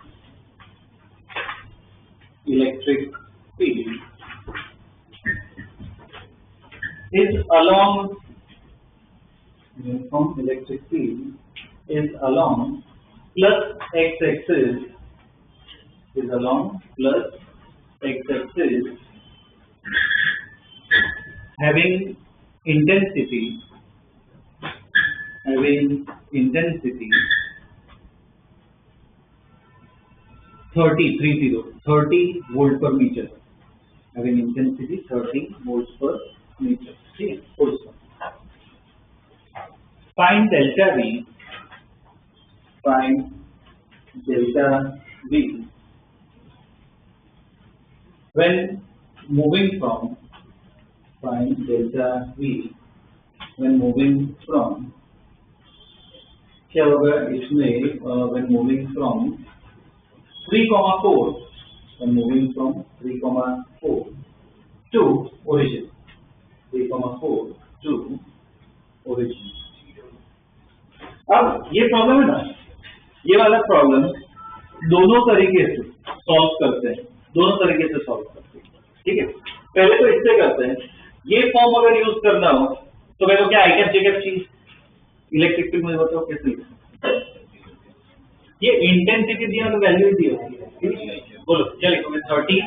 A: electric field is along uniform electric field is along plus x-axis is along plus x-axis having intensity 30 volt per meter, having intensity 30 volts per meter. ठीक है, full stop. Find delta V when moving from क्या होगा इसमें when moving from 3,4 to origin 3,4 to origin. अब ये problem है ना, ये वाला प्रॉब्लम दोनों तरीके से सॉल्व करते हैं, ठीक है। पहले तो इससे करते हैं, ये फॉर्म अगर यूज करना हो तो मेरे को क्या आई कैप जे कैप चाहिए, इलेक्ट्रिक फील्ड मुझे बताओ कैसे लिखा, ये इंटेंसिटी दिया तो वैल्यू दिया, बोलो क्या लिखो, 30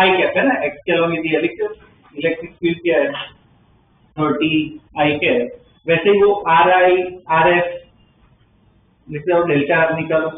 A: आई कैप है ना, एक्स के अलॉन्ग दिया, लिखो इलेक्ट्रिक फील्ड क्या है 30 आई कैप, वैसे ही वो आर आई आर एफ लिखते हो, डेल्टा आर निकालो,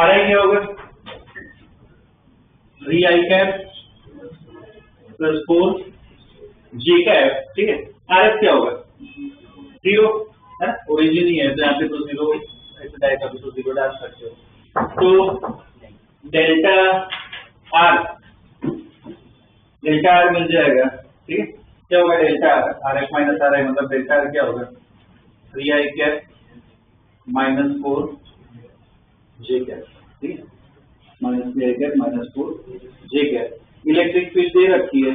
A: आर आई क्या होगा 3 आई कैप प्लस 4 जे कैप, ठीक है। आर एफ क्या होगा 0 है, ओरिजिन ही है तो यहाँ पे तो 0 ऐसे डायरेक्ट अभी तो 0 डाल सकते हो, तो डेल्टा आर मिल जाएगा, ठीक है। क्या होगा delta R F minus are आई, मतलब डेल्टा आर क्या होगा 3 आई कैप माइनस 4 जे कैप, ठीक है, माइनस 3 आई कैप माइनस 4 जे कैप। इलेक्ट्रिक फील्ड दे रखी है,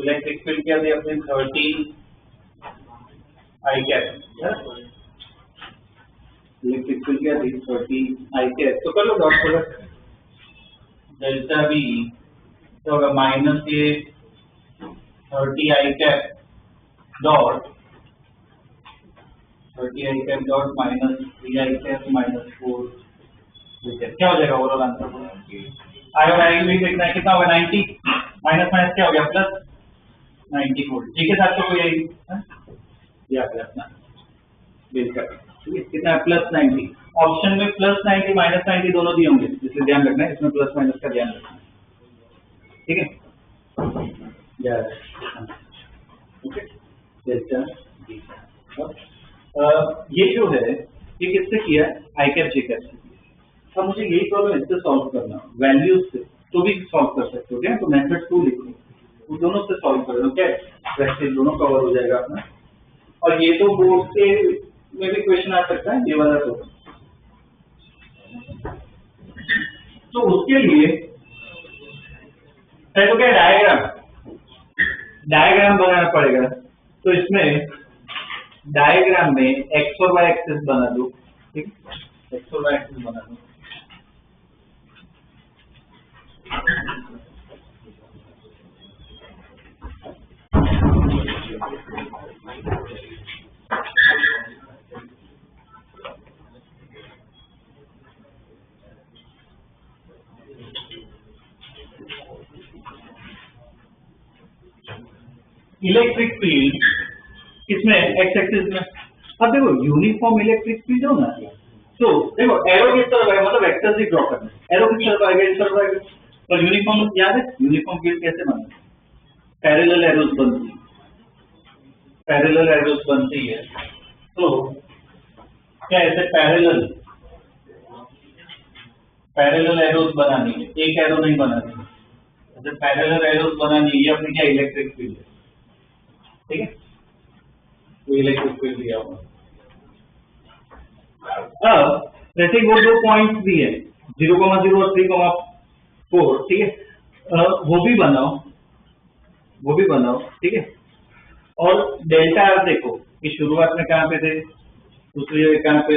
A: इलेक्ट्रिक फील्ड क्या दी अपने 30 आई कैप, इलेक्ट्रिक फील्ड क्या दी 30 आई कैप, तो कर लो डॉट प्रोडक्ट, डेल्टा बी क्या होगा माइनस ये 30 आई कैप डॉट 30 आई कैप डॉट माइनस 3 आई कैप माइनस 4 क्या हो जाएगा ओवरऑल आंसर आएगा, भी देखना है कितना होगा 90 माइनस माइनस क्या हो गया प्लस 90 वोल्ट, ठीक है साथ को यही ये अपना बेस कर, ठीक है, कितना प्लस 90, ऑप्शन में प्लस 90 माइनस 90 दोनों दिए होंगे, इसलिए ध्यान रखना है, इसमें प्लस माइनस का ध्यान रखना है, ठीक है। ओके डेल्टा ये जो है ये किससे किया आई कैप जे कैप से, अब मुझे यही प्रॉब्लम इससे सॉल्व करना, वैल्यूज से तो भी सॉल्व कर सकते हो क्या, तो मेथड 2 लिखो, वो दोनों से सॉल्व कर लो, क्या वैसे दोनों कवर हो जाएगा अपना, और ये तो बोर्ड से में भी क्वेश्चन आ सकता है ये वाला, तो उसके लिए तो क्या डायग्राम बनाना पड़ेगा, तो इसमें डायग्राम में एक्स और वाई एक्सिस बना दो, ठीक, एक्स और वाई एक्सिस बना दो, इलेक्ट्रिक फील्ड किसमें एक्स एक्सिस में, अब देखो यूनिफॉर्म इलेक्ट्रिक फील्ड हो ना, तो देखो एरो किस तरफ है, मतलब वेक्टर से ड्रॉ करना, एरो किस तरफ आएगा इस तरफ आएगा, तो यूनिफॉर्म याद है यूनिफॉर्म फील्ड कैसे बनता है, पैरेलल एरोस बनती है, तो क्या ऐसे पैरेलल पैरेलल एरोज बनानी है, एक एरो नहीं बनानी है। जब पैरेलल एरोज बनानी है, ये अपनी क्या इलेक्ट्रिक फील्ड है, ठीक है, तो इलेक्ट्रिक फील्ड दिया हुआ। अब जैसे वो दो पॉइंट्स भी है 0,0 और 3,4, ठीक है, वो भी बनाओ, ठीक है। और डेल्टा आर देखो कि शुरुआत में कहाँ पे थे, दूसरी जगह कहाँ पे,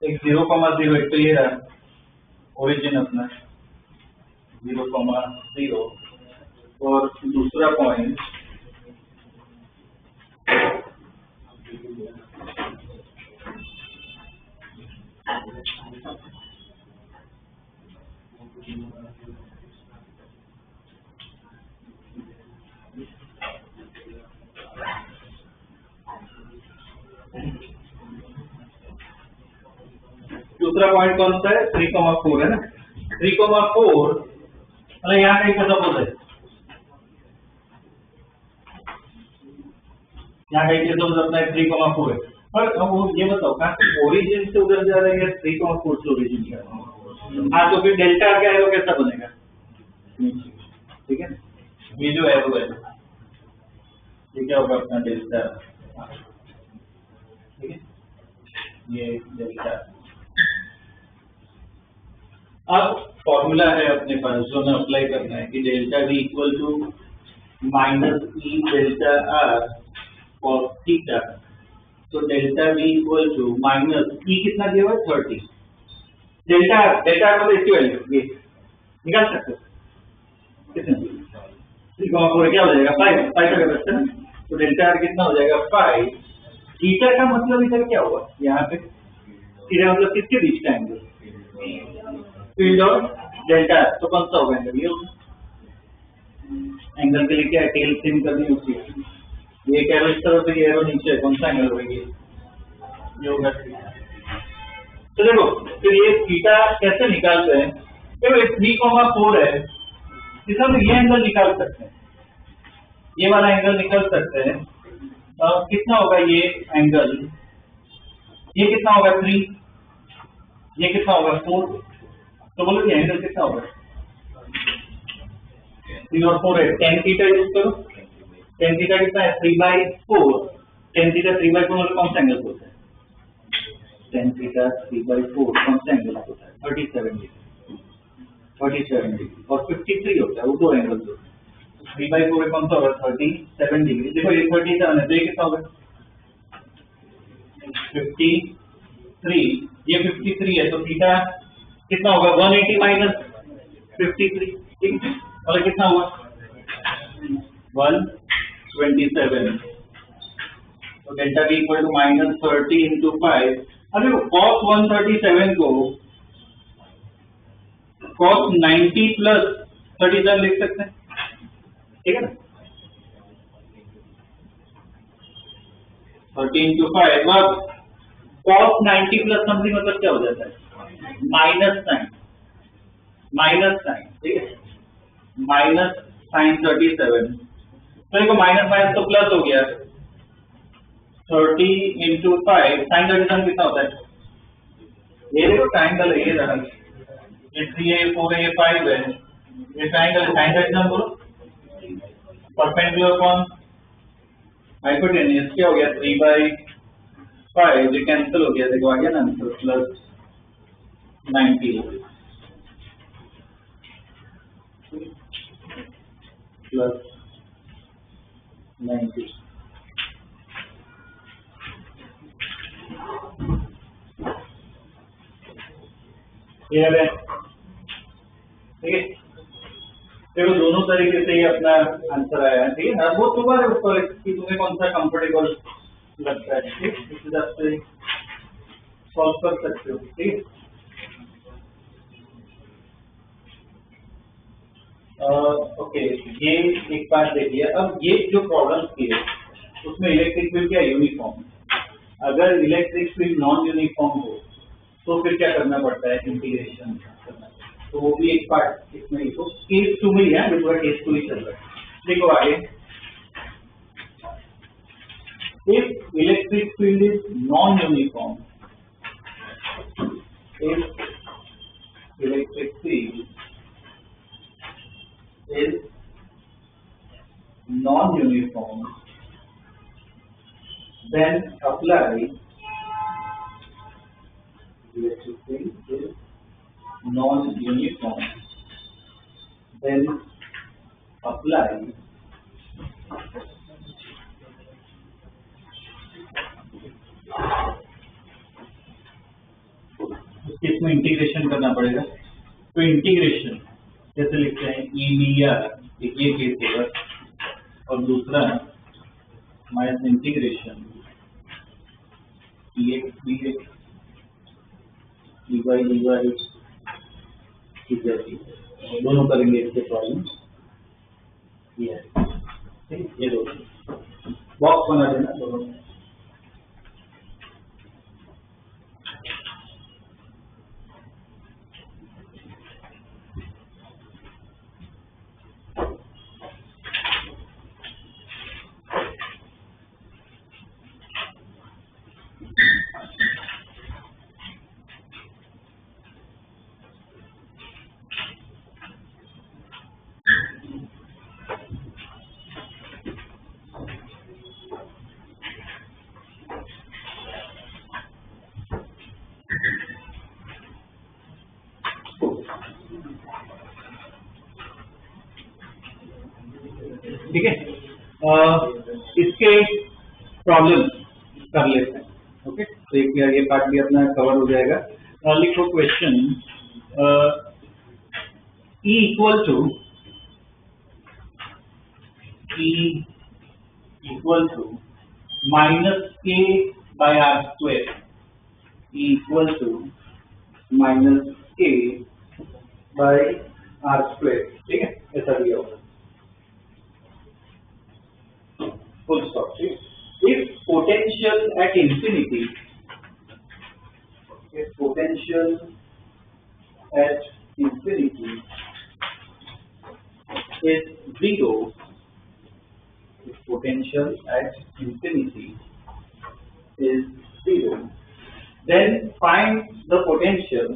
A: एक 0,0, एक तो ये रहा ओरिजिन अपना 0,0 और दूसरा पॉइंट कौन सा है, 3,4 है ना। 3,4 मतलब यहाँ कहीं पे सपोज है, यहाँ कहीं पे सपोज अपना 3,4 है, पर अब वो ये बताओ कहाँ ओरिजिन से उधर जा रहा है या 3,4 से ओरिजिन जा रहा है। हाँ, तो फिर डेल्टा का एरो कैसा बनेगा, ठीक है। ये जो एरो है ये क्या होगा अपना डेल्टा, ठीक है, ये डेल्टा। अब फॉर्मूला है अपने पास जो हमें अप्लाई करना है कि delta V equal to minus E delta R cos theta. तो delta V equal to minus E कितना दिया हुआ है 30, डेल्टा आर मतलब इसकी वैल्यू ये निकाल सकते हो कितने, 3,4 क्या हो जाएगा 5 का कर सकते हैं। तो डेल्टा आर कितना हो जाएगा 5। थीटा का मतलब इधर क्या हुआ, यहाँ पे थीटा मतलब किसके बीच का एंगल, फील्ड और डेल्टा, तो कौन सा होगा एंगल, ये होगा। एंगल के लिए क्या टेल सेम करनी होती है, ये एक एरो इस तरफ से, ये एरो नीचे, कौन सा एंगल होगा ये होगा। तो देखो फिर ये थीटा कैसे निकालते हैं, देखो 3,4 है, इस हम ये एंगल निकाल सकते हैं, ये वाला एंगल निकाल सकते हैं। कितना होगा ये एंगल, ये कितना होगा 3, ये कितना होगा 4, तो बोलो ये एंगल कितना होगा 3 और 4 है, tan थीटा यूज करो, tan थीटा कितना है 3/4, tan थीटा 3/4 मतलब कौन सा एंगल होता है, tan थीटा 3/4 कौन सा एंगल होता है 37 डिग्री, 37 डिग्री और 53 होता है, वो दो एंगल होते हैं। 3/4 कौन सा होगा 37 डिग्री, देखो ये 37 है तो ये कितना होगा 53, ये 53 है तो थीटा कितना होगा 180 माइनस 53, ठीक है, मतलब कितना हुआ 127। तो delta V equal to minus 30 into 5। अब देखो cos 137 को cos 90 प्लस 37 लिख सकते हैं, ठीक है ना, 30 इंटू 5। अब cos 90 प्लस समथिंग मतलब क्या हो जाता है माइनस साइन, ठीक है, माइनस साइन 37। तो देखो माइनस माइनस तो प्लस हो गया, 30 इंटू 5 साइन 37 कितना होता है, ये देखो ट्राइंगल है, ये रहा, ये 3 है 4 है 5 है, ये ट्राइंगल है, साइन 37 बोलो, परपेंडिकुलर कौन हाइपोटेन्यूज, क्या हो गया 3/5, ये कैंसिल हो गया, देखो आ गया ना आंसर प्लस 90 प्लस 90। क्लियर है, ठीक है, देखो दोनों तरीके से ये अपना आंसर आया है, ठीक है ना। वो तुम्हारे ऊपर है कि तुम्हें कौन सा कंफर्टेबल लगता है, ठीक, इस हिसाब से सॉल्व कर सकते हो, ठीक है। ओके, ये एक बात देखिए, अब ये जो प्रॉब्लम की है उसमें इलेक्ट्रिक फील्ड क्या यूनिफॉर्म, अगर इलेक्ट्रिक फील्ड नॉन यूनिफॉर्म हो तो फिर क्या करना पड़ता है, इंटीग्रेशन करना, तो वो भी एक पार्ट इसमें लिखो, केस 2 में लिया, पूरा केस 2 ही चल रहा है। देखो आगे, if electric field is non uniform, if electric field is non-uniform, then apply electric field is non-uniform, then apply इसमें इंटीग्रेशन करना पड़ेगा। तो इंटीग्रेशन जैसे लिखते हैं EDR, एक ये केस होगा, और दूसरा minus integration EX DX EY DY दोनों करेंगे इसके प्रॉब्लम। ये दो बॉक्स बना देना दोनों। ठीक है, इसके प्रॉब्लम कर लेते हैं। ओके, तो ये पार्ट भी अपना कवर हो जाएगा। लिखो question E equal to minus k by r square, E equal to minus k by r square. ठीक है, ऐसा दिया होगा full stop. If potential at infinity, if potential at infinity is zero, if potential at infinity is zero, then find the potential.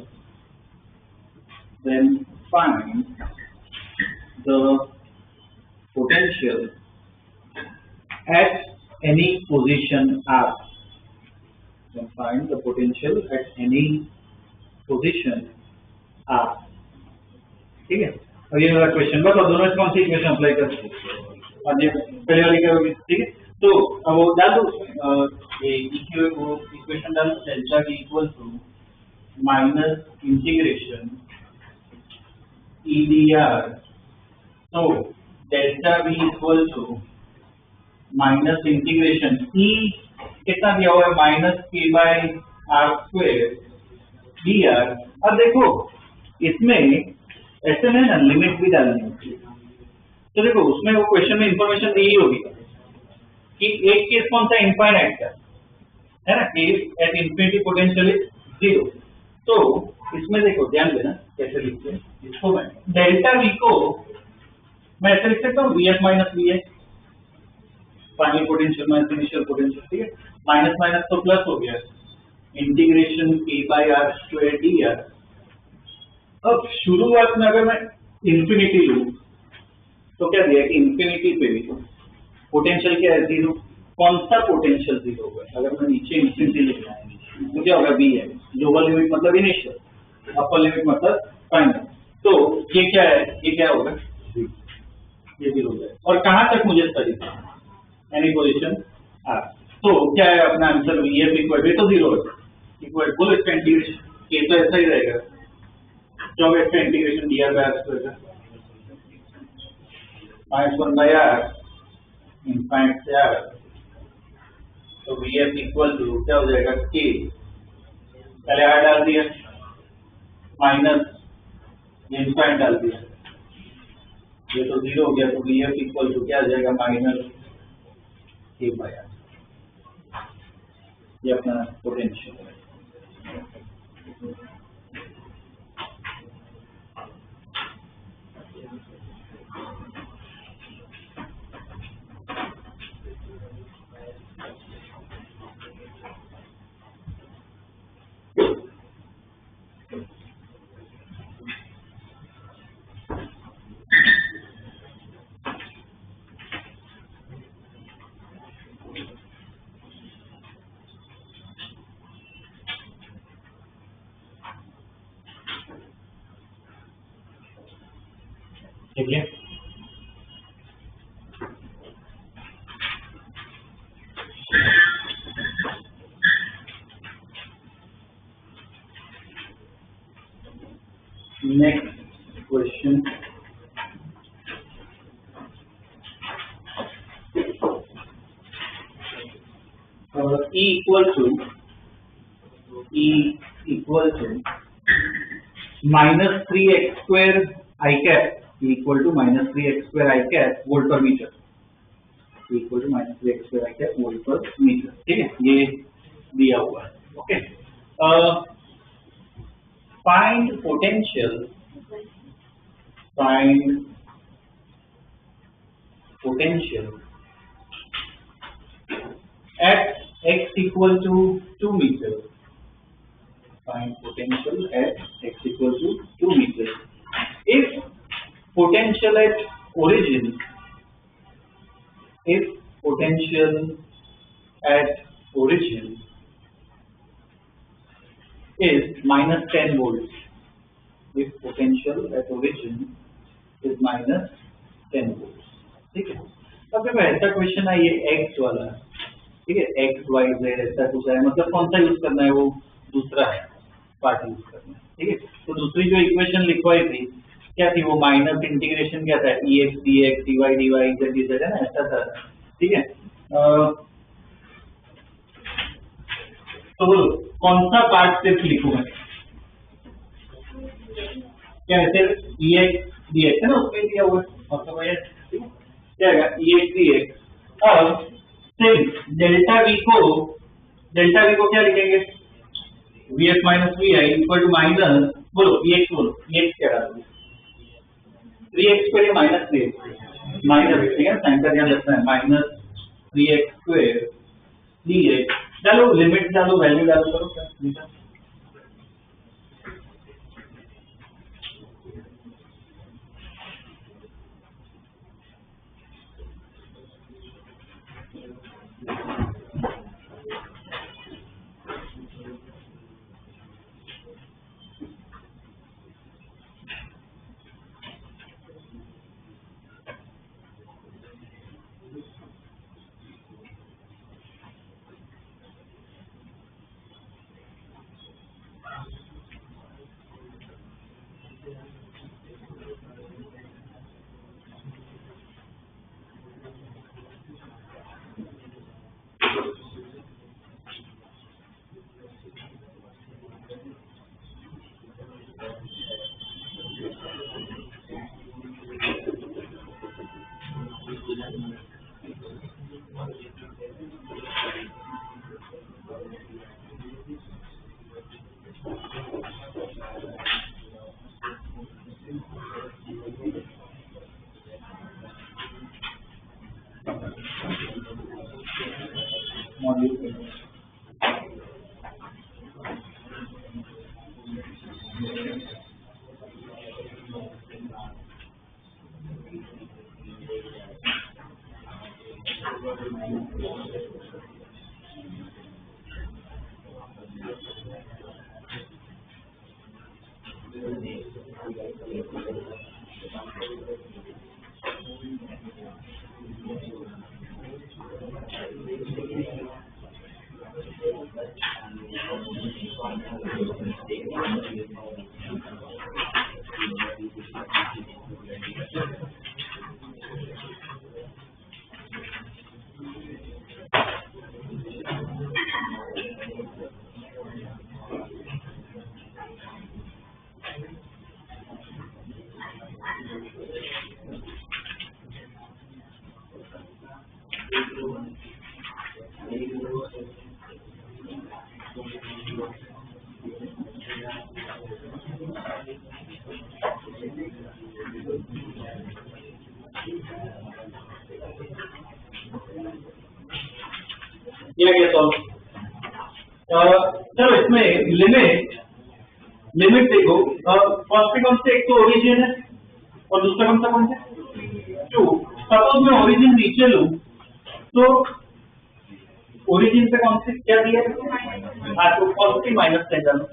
A: Then find the potential at any position R. Then find the potential at any position R. ठीक है, अब ये मेरा question बताओ दोनों कौन सी equation apply कर सकते हैं। पहले वाली करोगे, ठीक है। तो अब वो डाल दो, ये इक्वेशन डाल दो, delta V equal to minus integration EDR। तो delta V equal to minus integration E कितना दिया हुआ है, minus k by r square dr। अब देखो इसमें ऐसे में ना लिमिट भी डालनी होती है। तो देखो उसमें वो क्वेश्चन में इंफॉर्मेशन दी होगी कि एक केस कौन सा इनफाइनाइट का है ना, case at infinity potential is zero. तो इसमें देखो ध्यान देना कैसे लिखते हैं इसको। मैं डेल्टा V को मैं ऐसे लिख सकता हूँ VS minus VS, final potential minus initial potential. ठीक है, माइनस माइनस तो प्लस हो गया, integration k by r square dr। अब शुरुआत में अगर मैं इंफिनिटी लूं तो क्या दिया कि इंफिनिटी पे भी पोटेंशियल क्या है, जीरो। कौन सा पोटेंशियल जीरो होगा, अगर मैं नीचे इंफिनिटी लिखना है तो क्या होगा, बी है। लोअर लिमिट मतलब इनिशियल, अपर लिमिट मतलब फाइनल। तो ये क्या है, ये क्या होगा, ये जीरो होगा। और कहां तक मुझे स्टडी करना, एनी पोजीशन आर। तो क्या है अपना answer, VF equal to zero equal फुल इसका इंटीग्रेशन के तो ऐसा ही रहेगा, जब इसका integration dr by r square minus 1 by r infinite से आर। तो VF इक्वल टू क्या हो जाएगा, k पहले आर डाल दिया माइनस इनफाइनाइट डाल दिया, ये तो जीरो हो गया। तो VF इक्वल टू क्या आ जाएगा, माइनस k बाय आर। ये अपना पोटेंशियल है। ठीक है। Next question, E equal to minus 3x square I cap equal to minus 3x square I cap volt per meter, equal to minus 3x square I cap volt per meter। ठीक है, ये दिया हुआ है। Okay, find potential at x equal to 2 meters. Find potential at x equal to 2 meters. If potential at origin is minus 10 volts, if potential at origin is minus 10 volts, ठीक है। अब जब ऐसा क्वेश्चन है, ये x वाला, ठीक है, x y z ऐसा कुछ है, मतलब कौन सा यूज करना है, वो दूसरा है पार्ट यूज करना है, ठीक है। तो दूसरी जो इक्वेशन लिखवाई थी क्या थी, वो माइनस इंटीग्रेशन क्या था, ex dx dy dy z dz है ना, ऐसा था, ठीक है। तो कौन सा पार्ट सिर्फ लिखूं मैं, क्या है, सिर्फ ex dx है ना, उसमें दिया हुआ है, ठीक है, क्या है ex dx। अब सिर्फ डेल्टा v को क्या लिखेंगे, vx माइनस vi इक्वल टू माइनस, बोलो ex क्या डालोगे, 3x square minus 3x minus, ठीक है, साइन का ध्यान रखना है, माइनस 3x स्क्वायर dx डालो, लिमिट डालो, वैल्यू डालो, करो क्या। किया गया सॉल्व। चलो इसमें लिमिट देखो, फर्स्ट पे कौन से, एक तो ओरिजिन है और दूसरा कौन सा 2। सपोज मैं ओरिजिन नीचे लूं तो ओरिजिन पे कौन से क्या दिया है, हाँ तो पॉजिटिव -10 डालो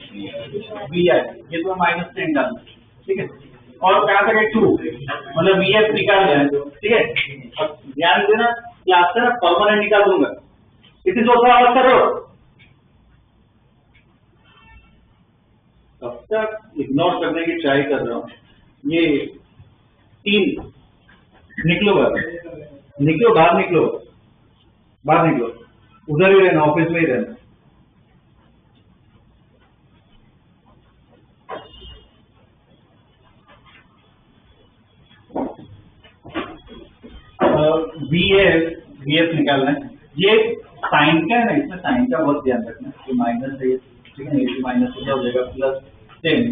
A: vi, ये तो -10 डालो, ठीक है। और कहाँ तक है 2, मतलब VF निकाल रहे हैं, ठीक है। अब ध्यान देना क्लास से परमानेंट निकाल दूंगा, it is also our server. तब तक इग्नोर करने की ट्राई कर रहा हूँ। ये 3 निकलो बाहर, निकलो बाहर, निकलो बाहर, निकलो, उधर ही रहना, ऑफिस में ही रहना। VF निकालना है। ये साइन का है ना, इसमें साइन का बहुत ध्यान रखना, ये माइनस है, ठीक है। ये माइनस हो जाएगा प्लस 10,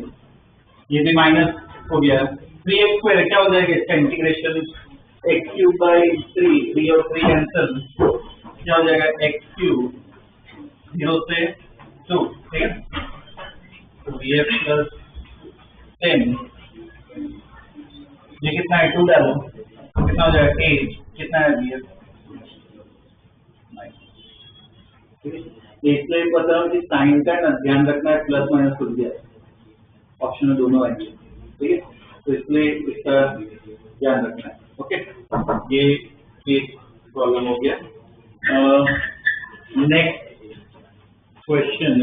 A: ये भी माइनस हो गया। 3x स्क्वायर क्या हो जाएगा, इसका इंटीग्रेशन x क्यूब बाई 3 और 3 कैंसल, क्या हो जाएगा x क्यूब 0 से 2, ठीक है। तो VF प्लस 10, ये कितना है 2 डालो, कितना हो जाएगा 8, कितना है VF, इसलिए बता रहा हूँ कि साइन का ना ध्यान रखना है, प्लस माइनस खुल गया ऑप्शन में दोनों आएंगे, ठीक है। तो इसलिए इसका ध्यान रखना है, ओके। ये एक प्रॉब्लम हो गया। नेक्स्ट क्वेश्चन,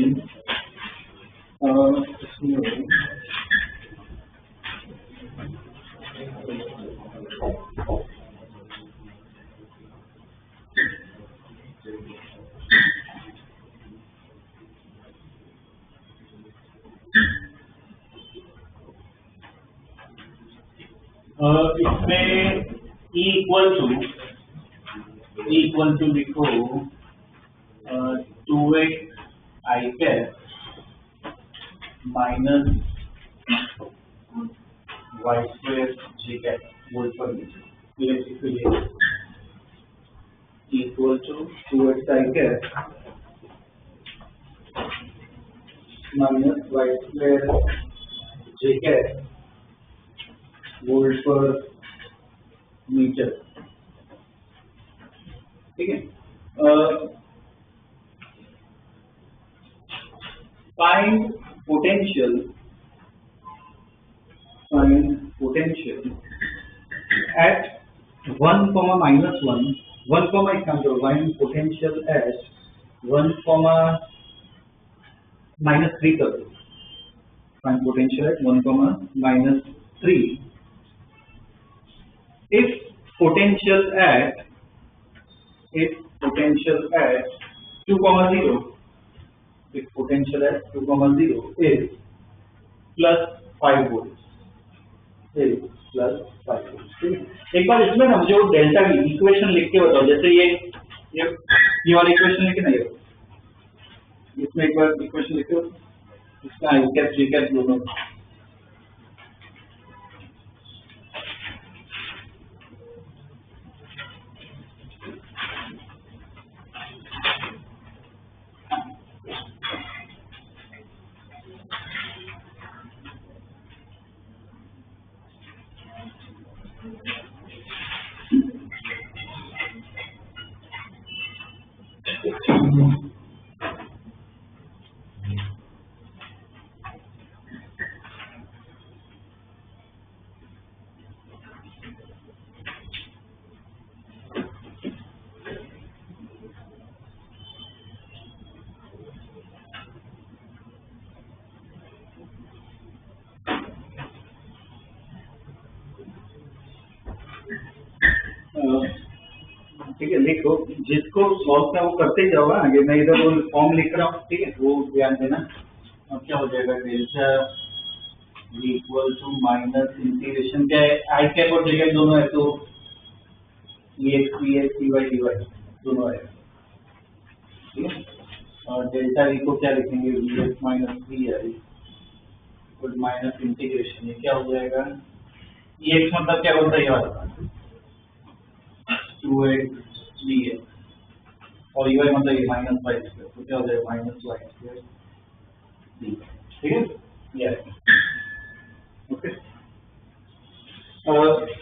A: इसमें E इक्वल टू लिखो 2x I cap minus y square j cap volt per metre electrically equal to 2x I cap minus y square j cap volt per metre, ठीक है। Find potential at 1, -1, 1, इसका मतलब find potential at 1, -3 कर दो। Find potential at 1, -3 if potential at 2, 0, if potential at 2, 0 is plus 5 volts, एक बार इसमें ना मुझे वो डेल्टा की इक्वेशन लिख के बताओ, जैसे ये वाली इक्वेशन लिखे ना, इसमें एक बार इक्वेशन लिखो, इसका आई कैप जे कैप दोनों। ठीक है, लिखो, जिसको सॉल्व का वो करते ही जाओ आगे, मैं इधर वो फॉर्म लिख रहा हूँ, ठीक है, वो ध्यान देना। अब क्या हो जाएगा, delta equal to minus integration क्या है, आई कैप और जे कैप दोनों है, तो dy दोनों है, ठीक है। और डेल्टा ई को क्या लिखेंगे, vx माइनस vi माइनस इंटीग्रेशन, ये क्या हो जाएगा, ex मतलब क्या होता है, ये वाला 2x dx, और y मतलब ये माइनस y स्क्वायर, तो क्या हो जाएगा माइनस y स्क्वायर, ठीक है, यस, ओके।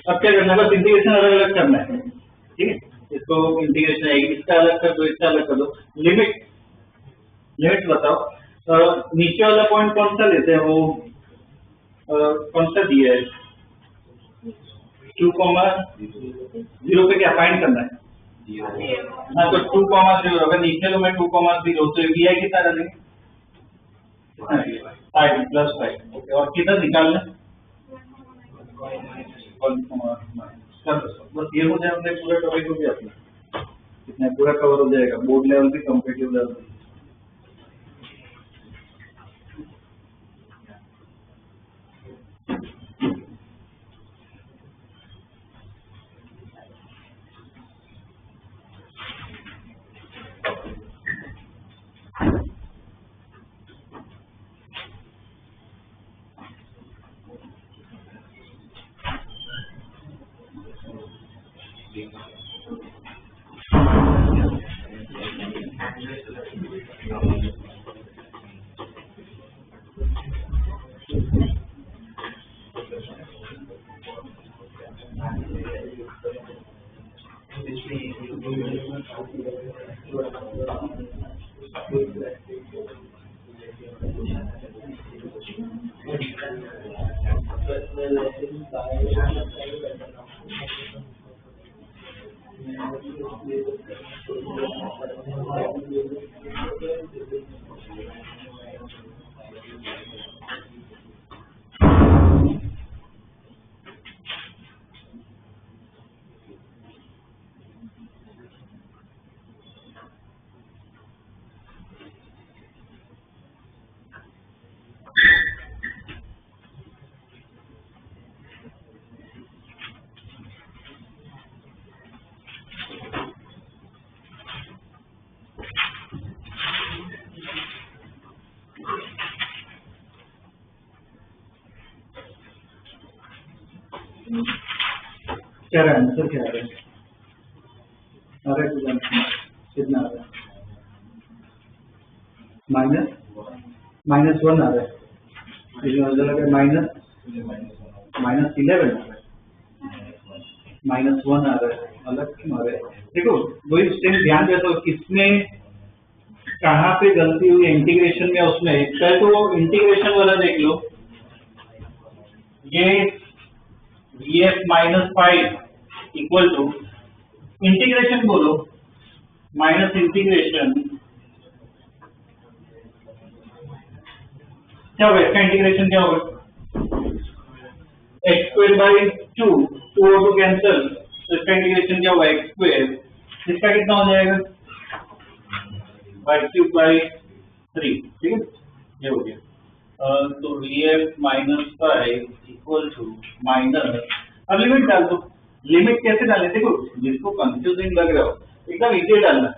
A: अब क्या करना है, बस इंटीग्रेशन अलग अलग करना है, ठीक है। इसको इंटीग्रेशन है, इसका अलग कर दो, इसका अलग कर दो, लिमिट बताओ। नीचे वाला पॉइंट कौन सा लेते हैं, वो कौन सा दिया है, 2,0 पे क्या फाइंड करना है? हाँ, तो 2,0 अगर नीचे लो मैं 2,0 तो vi कितना डालेंगे? 5 प्लस 5। ओके, और किधर निकालना? बस ये हो जाए हमने पूरा टॉपिक हो गया अपना, कितना पूरा कवर हो जाएगा बोर्ड लेवल पे कॉम्पिटिटिव लेवल पे। क्या रहा है आंसर, क्या आ रहा है? कितना आ रहा है? -1 आ रहा है, माइनस -11 आ रहा है, -1 आ रहा है, अलग क्यों आ रहा है? देखो वही सेम ध्यान देता हूँ किसमें कहाँ पे गलती हुई इंटीग्रेशन में, उसमें चाहे तो इंटीग्रेशन वाला देख लो, ये vf -5 इक्वल टू इंटीग्रेशन बोलो माइनस इंटीग्रेशन क्या होगा, इसका इंटीग्रेशन क्या होगा? x² 2 कैंसल, तो इसका इंटीग्रेशन क्या होगा? x², इसका कितना हो जाएगा? y³ 3, ठीक है, ये हो गया। तो vf -5 इक्वल टू माइनस, अब लिमिट डाल दो। लिमिट कैसे डालें? देखो जिसको कंफ्यूजिंग लग रहा हो एकदम इजी डालना,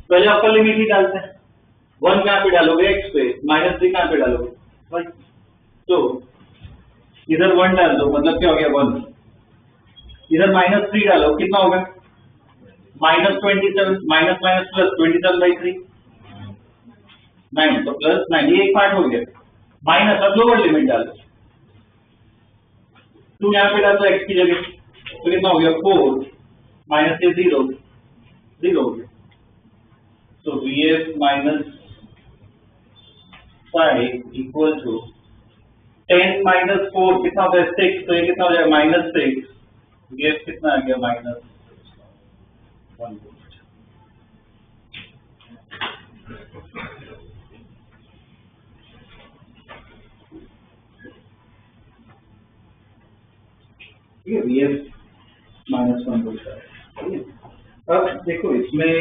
A: पहले अपर लिमिट ही डालते हैं। 1 कहाँ पे डालोगे? x पे, -3 कहाँ पे डालोगे? y। तो इधर 1 डाल दो, मतलब क्या हो गया? 1। इधर -3 डालो, कितना होगा? -27, माइनस माइनस प्लस 27/3, 9, तो +9, ये एक पार्ट हो गया। माइनस, अब लोअर लिमिट डालो, 2 यहाँ पे डालो x की जगह, तो कितना हो गया? 4 माइनस से 0 हो गया। तो vf -5 इक्वल टू 10 - 4 कितना हो गया? 6, तो ये कितना हो जाएगा? -6। vf कितना आ गया? -1 वोल्ट। ठीक है, vf -1 वोल्ट है। अब देखो इसमें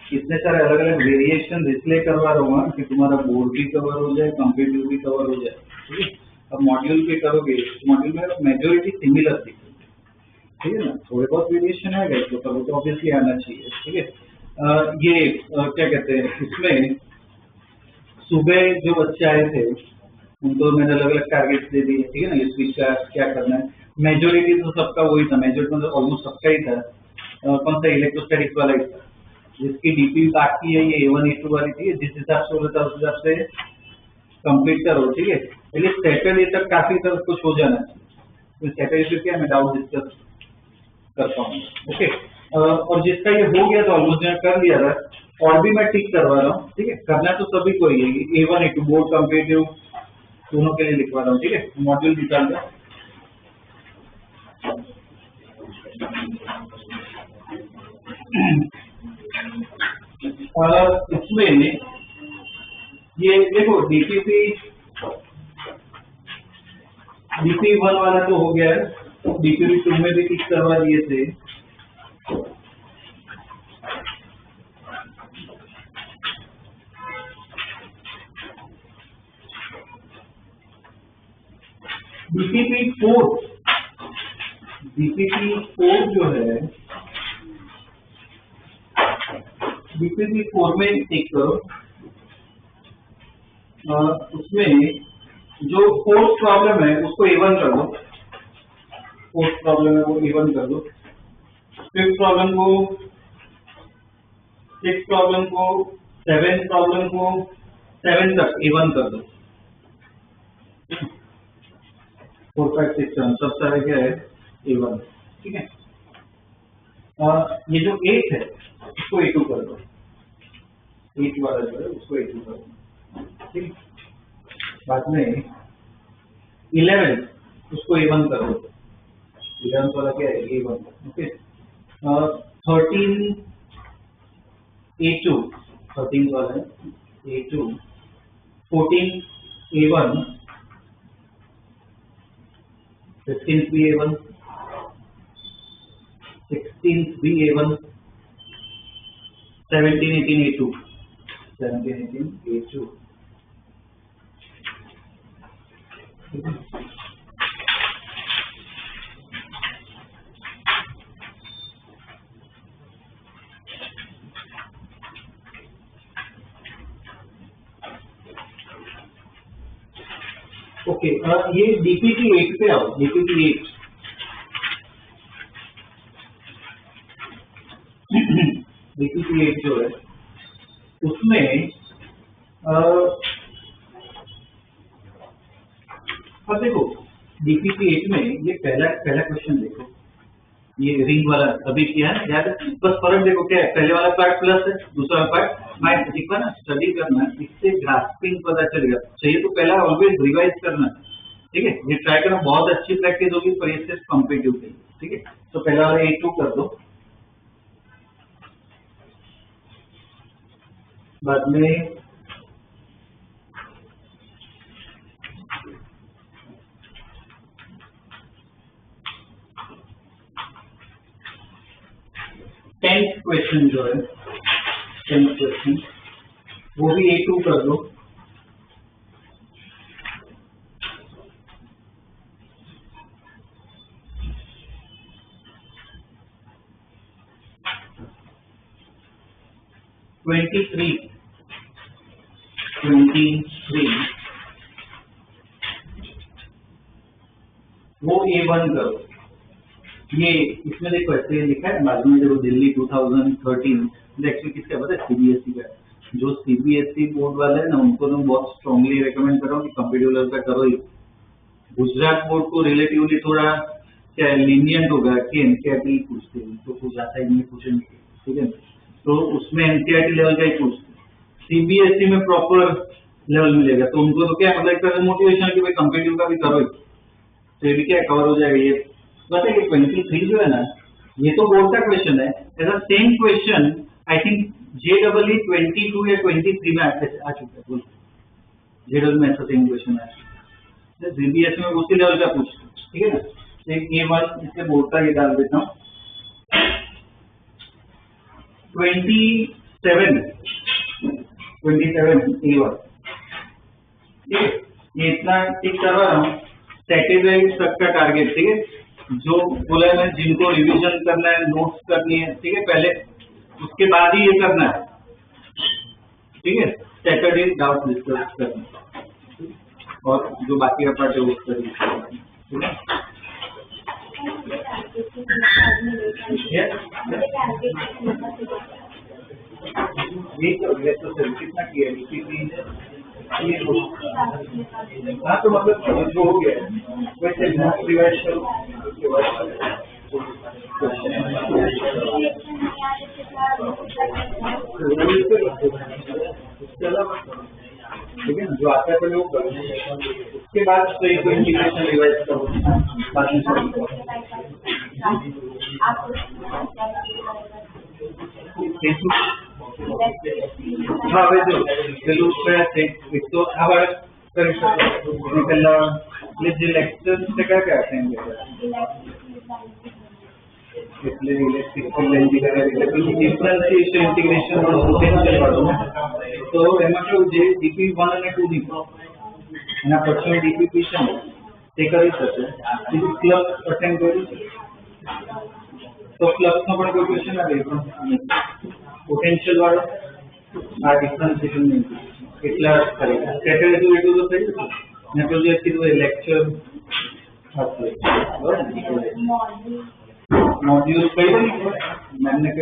A: कितने सारे अलग अलग वेरिएशन इसलिए करवा रहा हूँ कि तुम्हारा बोर्ड भी कवर हो जाए, कंप्यूटर भी कवर हो जाए, ठीक है। अब मॉड्यूल पे करोगे, मॉड्यूल में मेजोरिटी सिमिलर थी, ठीक है ना, थोड़े बहुत वेरिएशन आएगा इसको, तो वो तो ऑब्वियसली आना चाहिए, ठीक है। ये क्या कहते हैं, इसमें सुबह जो बच्चे आए थे उनको मैंने अलग अलग टारगेट दे दिए, ठीक है ना, इस वीक का क्या करना है। मेजोरिटी तो सबका वही था, मेजोरिटी मतलब ऑलमोस्ट सबका ही था। कौन सा? इलेक्ट्रोस्टैटिक्स वाला ही था, जिसकी डीपी बाकी है ये A1 A2 वाली थी, जिस हिसाब से होता है उस हिसाब से कंप्लीट करो, ठीक है। पहले सैटरडे तक काफी सब कुछ हो जाना चाहिए, तो सैटरडे से क्या मैं डाउट डिस्कस करता हूँ, ओके। और जिसका ये हो गया तो ऑलमोस्ट मैं कर लिया था, और भी मैं टिक करवा रहा हूँ, ठीक है। करना तो सभी को ही है, A1 A2 बोर्ड कंपेटिव दोनों के लिए लिखवा रहा हूँ, ठीक है। मॉड्यूल निकाल रहा इसमें ये देखो DP1 वाला तो हो गया है, DP2 में भी टिक करवा दिए थे। DPP4 जो है, DPP4 में टिक करो। उसमें जो फोर्थ प्रॉब्लम है उसको A1 कर दो, फोर्थ प्रॉब्लम है वो A1 कर दो, फिफ्थ प्रॉब्लम को, सिक्स प्रॉब्लम को, सेवेंथ प्रॉब्लम को 7 तक A1 कर दो। 4, 5, 6, 7 सब सारे क्या है A1, ठीक है। ये जो 8 है उसको A2 कर दो, 8 वाला जो है उसको A2 कर दो, ठीक। बाद में 11 उसको A1 कर दो, 11 वाला क्या है A1, ओके। 13 A2, 13 वाला है A2, 14 A1, 15 भी A1, 16 भी A1, 17, 18 A2, 17, 18 A2। ओके, ये DPP8 पे आओ, DPP8 DPP8 जो है उसमें अब देखो DPP8 में ये पहला क्वेश्चन देखो, ये रिंग वाला अभी किया है याद है, बस फर्क देखो क्या है, पहले वाला पार्ट प्लस है, दूसरा पार्ट माइनस। लिखा ना, स्टडी करना, इससे ग्रास्पिंग पता चलेगा। चाहिए तो पहला ऑलवेज रिवाइज करना, ठीक है। ये ट्राई करना, बहुत अच्छी प्रैक्टिस होगी पर इससे कॉम्पिटिटिव के लिए, ठीक है। तो पहला वाला A2 कर दो, बाद में टेंथ क्वेश्चन जो है, 10th क्वेश्चन वो भी A2 कर दो। ट्वेंटी थ्री वो A1 करो। ये इसमें देखो ऐसे लिखा है, बाद में देखो दिल्ली 2013, एक्चुअली किसका पता है, CBSE का। जो CBSE बोर्ड वाले हैं ना, उनको मैं बहुत स्ट्रांगली रेकमेंड कर रहा हूँ कि कम्पिटिटिव लेवल का करो ही। गुजरात बोर्ड को रिलेटिवली थोड़ा क्या लीनियंट होगा कि NCERT पूछते हैं, तो कुछ ज्यादा ही नहीं पूछेंगे, ठीक है। तो उसमें NCERT लेवल का ही पूछते हैं। CBSE में प्रॉपर लेवल मिलेगा, तो उनको तो क्या मतलब मोटिवेशन कि भाई कम्पिटिटिव का भी करो, तो ये भी क्या कवर हो जाएगा। ये पता है कि 23 जो है ना, ये तो बोर्ड का क्वेश्चन है। ऐसा same question I think JEE 22 या 23 में आ चुका है, बोल JEE में ऐसा सेम क्वेश्चन है। CBSE में उसी लेवल का पूछते, ठीक है ना। एक A1 इससे बोर्ड का ये डाल देता हूँ। 27 A1, ठीक है। ये इतना टिक करवा रहा हूँ, सैटरडेज तक का टारगेट, ठीक है। जो बोला है जिनको रिवीजन करना है, नोट्स करनी है, ठीक है, पहले उसके बाद ही ये करना है, ठीक है। सैटरडे डाउट डिस्कस करना और जो बाकी का पार्ट है वो करिए, ठीक है। ये तो कितना किया हाँ, तो मतलब जो हो गया वैसे ठीक है ना, जो आता है पहले वो करो, उसके बाद तो एक इंटीग्रेशन रिवाइज करो, बाद में હા હવે જો પેલું કયા છે એક તો આ બાળક કરી શકો અને પેલા એટલે જે લેક્ચર છે કયા અટેન્ડ કર્યા એટલે ઇલેક્ટ્રિકલ એન્જિનિયર એટલે પેલું ડિફરન્શિએશન ઇન્ટિગ્રેશન પોટેન્શિયલ વાળું તો એમાં કેવું છે DP1 અને 2 ની એના પછી DPP છે તે કરી શકે બીજું ક્લબ અટેન્ડ કર્યું છે તો ક્લબનો પણ કોઈ ક્વેશ્ચન આવે પોટેન્શિયલ વાળો આ ડિફરન્શિએશન એટલા કરી સેટલ એટલું તો થઈ ગયું ને પેલું જે કીધું લેક્ચર મોડ્યુલ કઈ મેમને